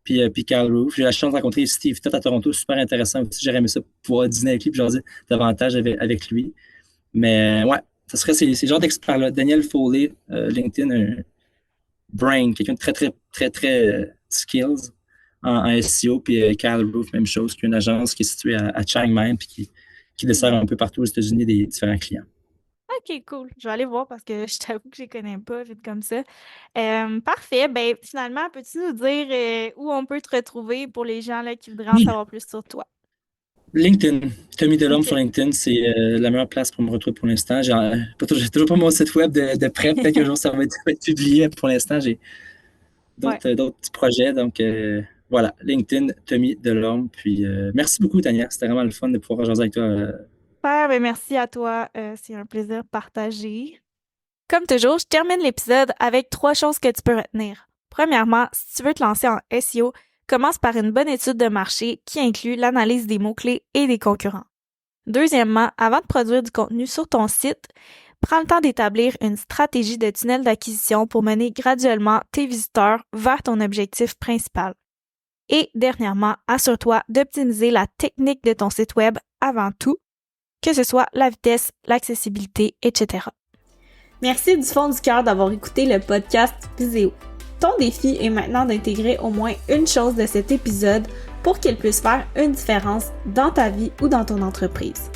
puis Kyle Roof. J'ai eu la chance de rencontrer Steve Todd à Toronto, super intéressant aussi. J'aurais aimé ça pouvoir dîner avec lui, puis jaser davantage avec lui. Mais ouais, ce serait ces genres d'experts-là. Daniel Foley, LinkedIn, un brain, quelqu'un de très, très, très, très skills en SEO, puis Kyle Roof, même chose, qui est une agence qui est située à Chiang Mai, puis qui Hmm. dessert un peu partout aux États-Unis des différents clients. OK, cool. Je vais aller voir parce que je t'avoue que je les connais pas vite comme ça. Parfait. Ben, finalement, peux-tu nous dire où on peut te retrouver pour les gens là, qui voudraient en Oui, savoir plus sur toi? LinkedIn. Tommy Delorme OK. sur LinkedIn, c'est la meilleure place pour me retrouver pour l'instant. J'ai toujours pas mon site web de prêt. Peut-être qu'un jour ça va être publié. Pour l'instant, j'ai Ouais. d'autres petits projets. Donc voilà, LinkedIn, Tommy Delorme. Puis merci beaucoup, Tania. C'était vraiment le fun de pouvoir jaser avec toi. Super, ben merci à toi. C'est un plaisir partagé. Comme toujours, je termine l'épisode avec trois choses que tu peux retenir. Premièrement, si tu veux te lancer en SEO, commence par une bonne étude de marché qui inclut l'analyse des mots-clés et des concurrents. Deuxièmement, avant de produire du contenu sur ton site, prends le temps d'établir une stratégie de tunnel d'acquisition pour mener graduellement tes visiteurs vers ton objectif principal. Et dernièrement, assure-toi d'optimiser la technique de ton site web avant tout, que ce soit la vitesse, l'accessibilité, etc. Merci du fond du cœur d'avoir écouté le podcast Viséo. Ton défi est maintenant d'intégrer au moins une chose de cet épisode pour qu'il puisse faire une différence dans ta vie ou dans ton entreprise.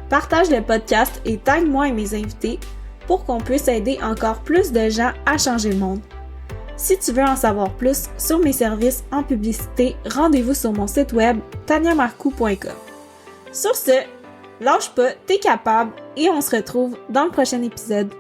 Partage le podcast et tag moi et mes invités pour qu'on puisse aider encore plus de gens à changer le monde. Si tu veux en savoir plus sur mes services en publicité, rendez-vous sur mon site web taniamarcou.com. Sur ce, lâche pas, t'es capable et on se retrouve dans le prochain épisode.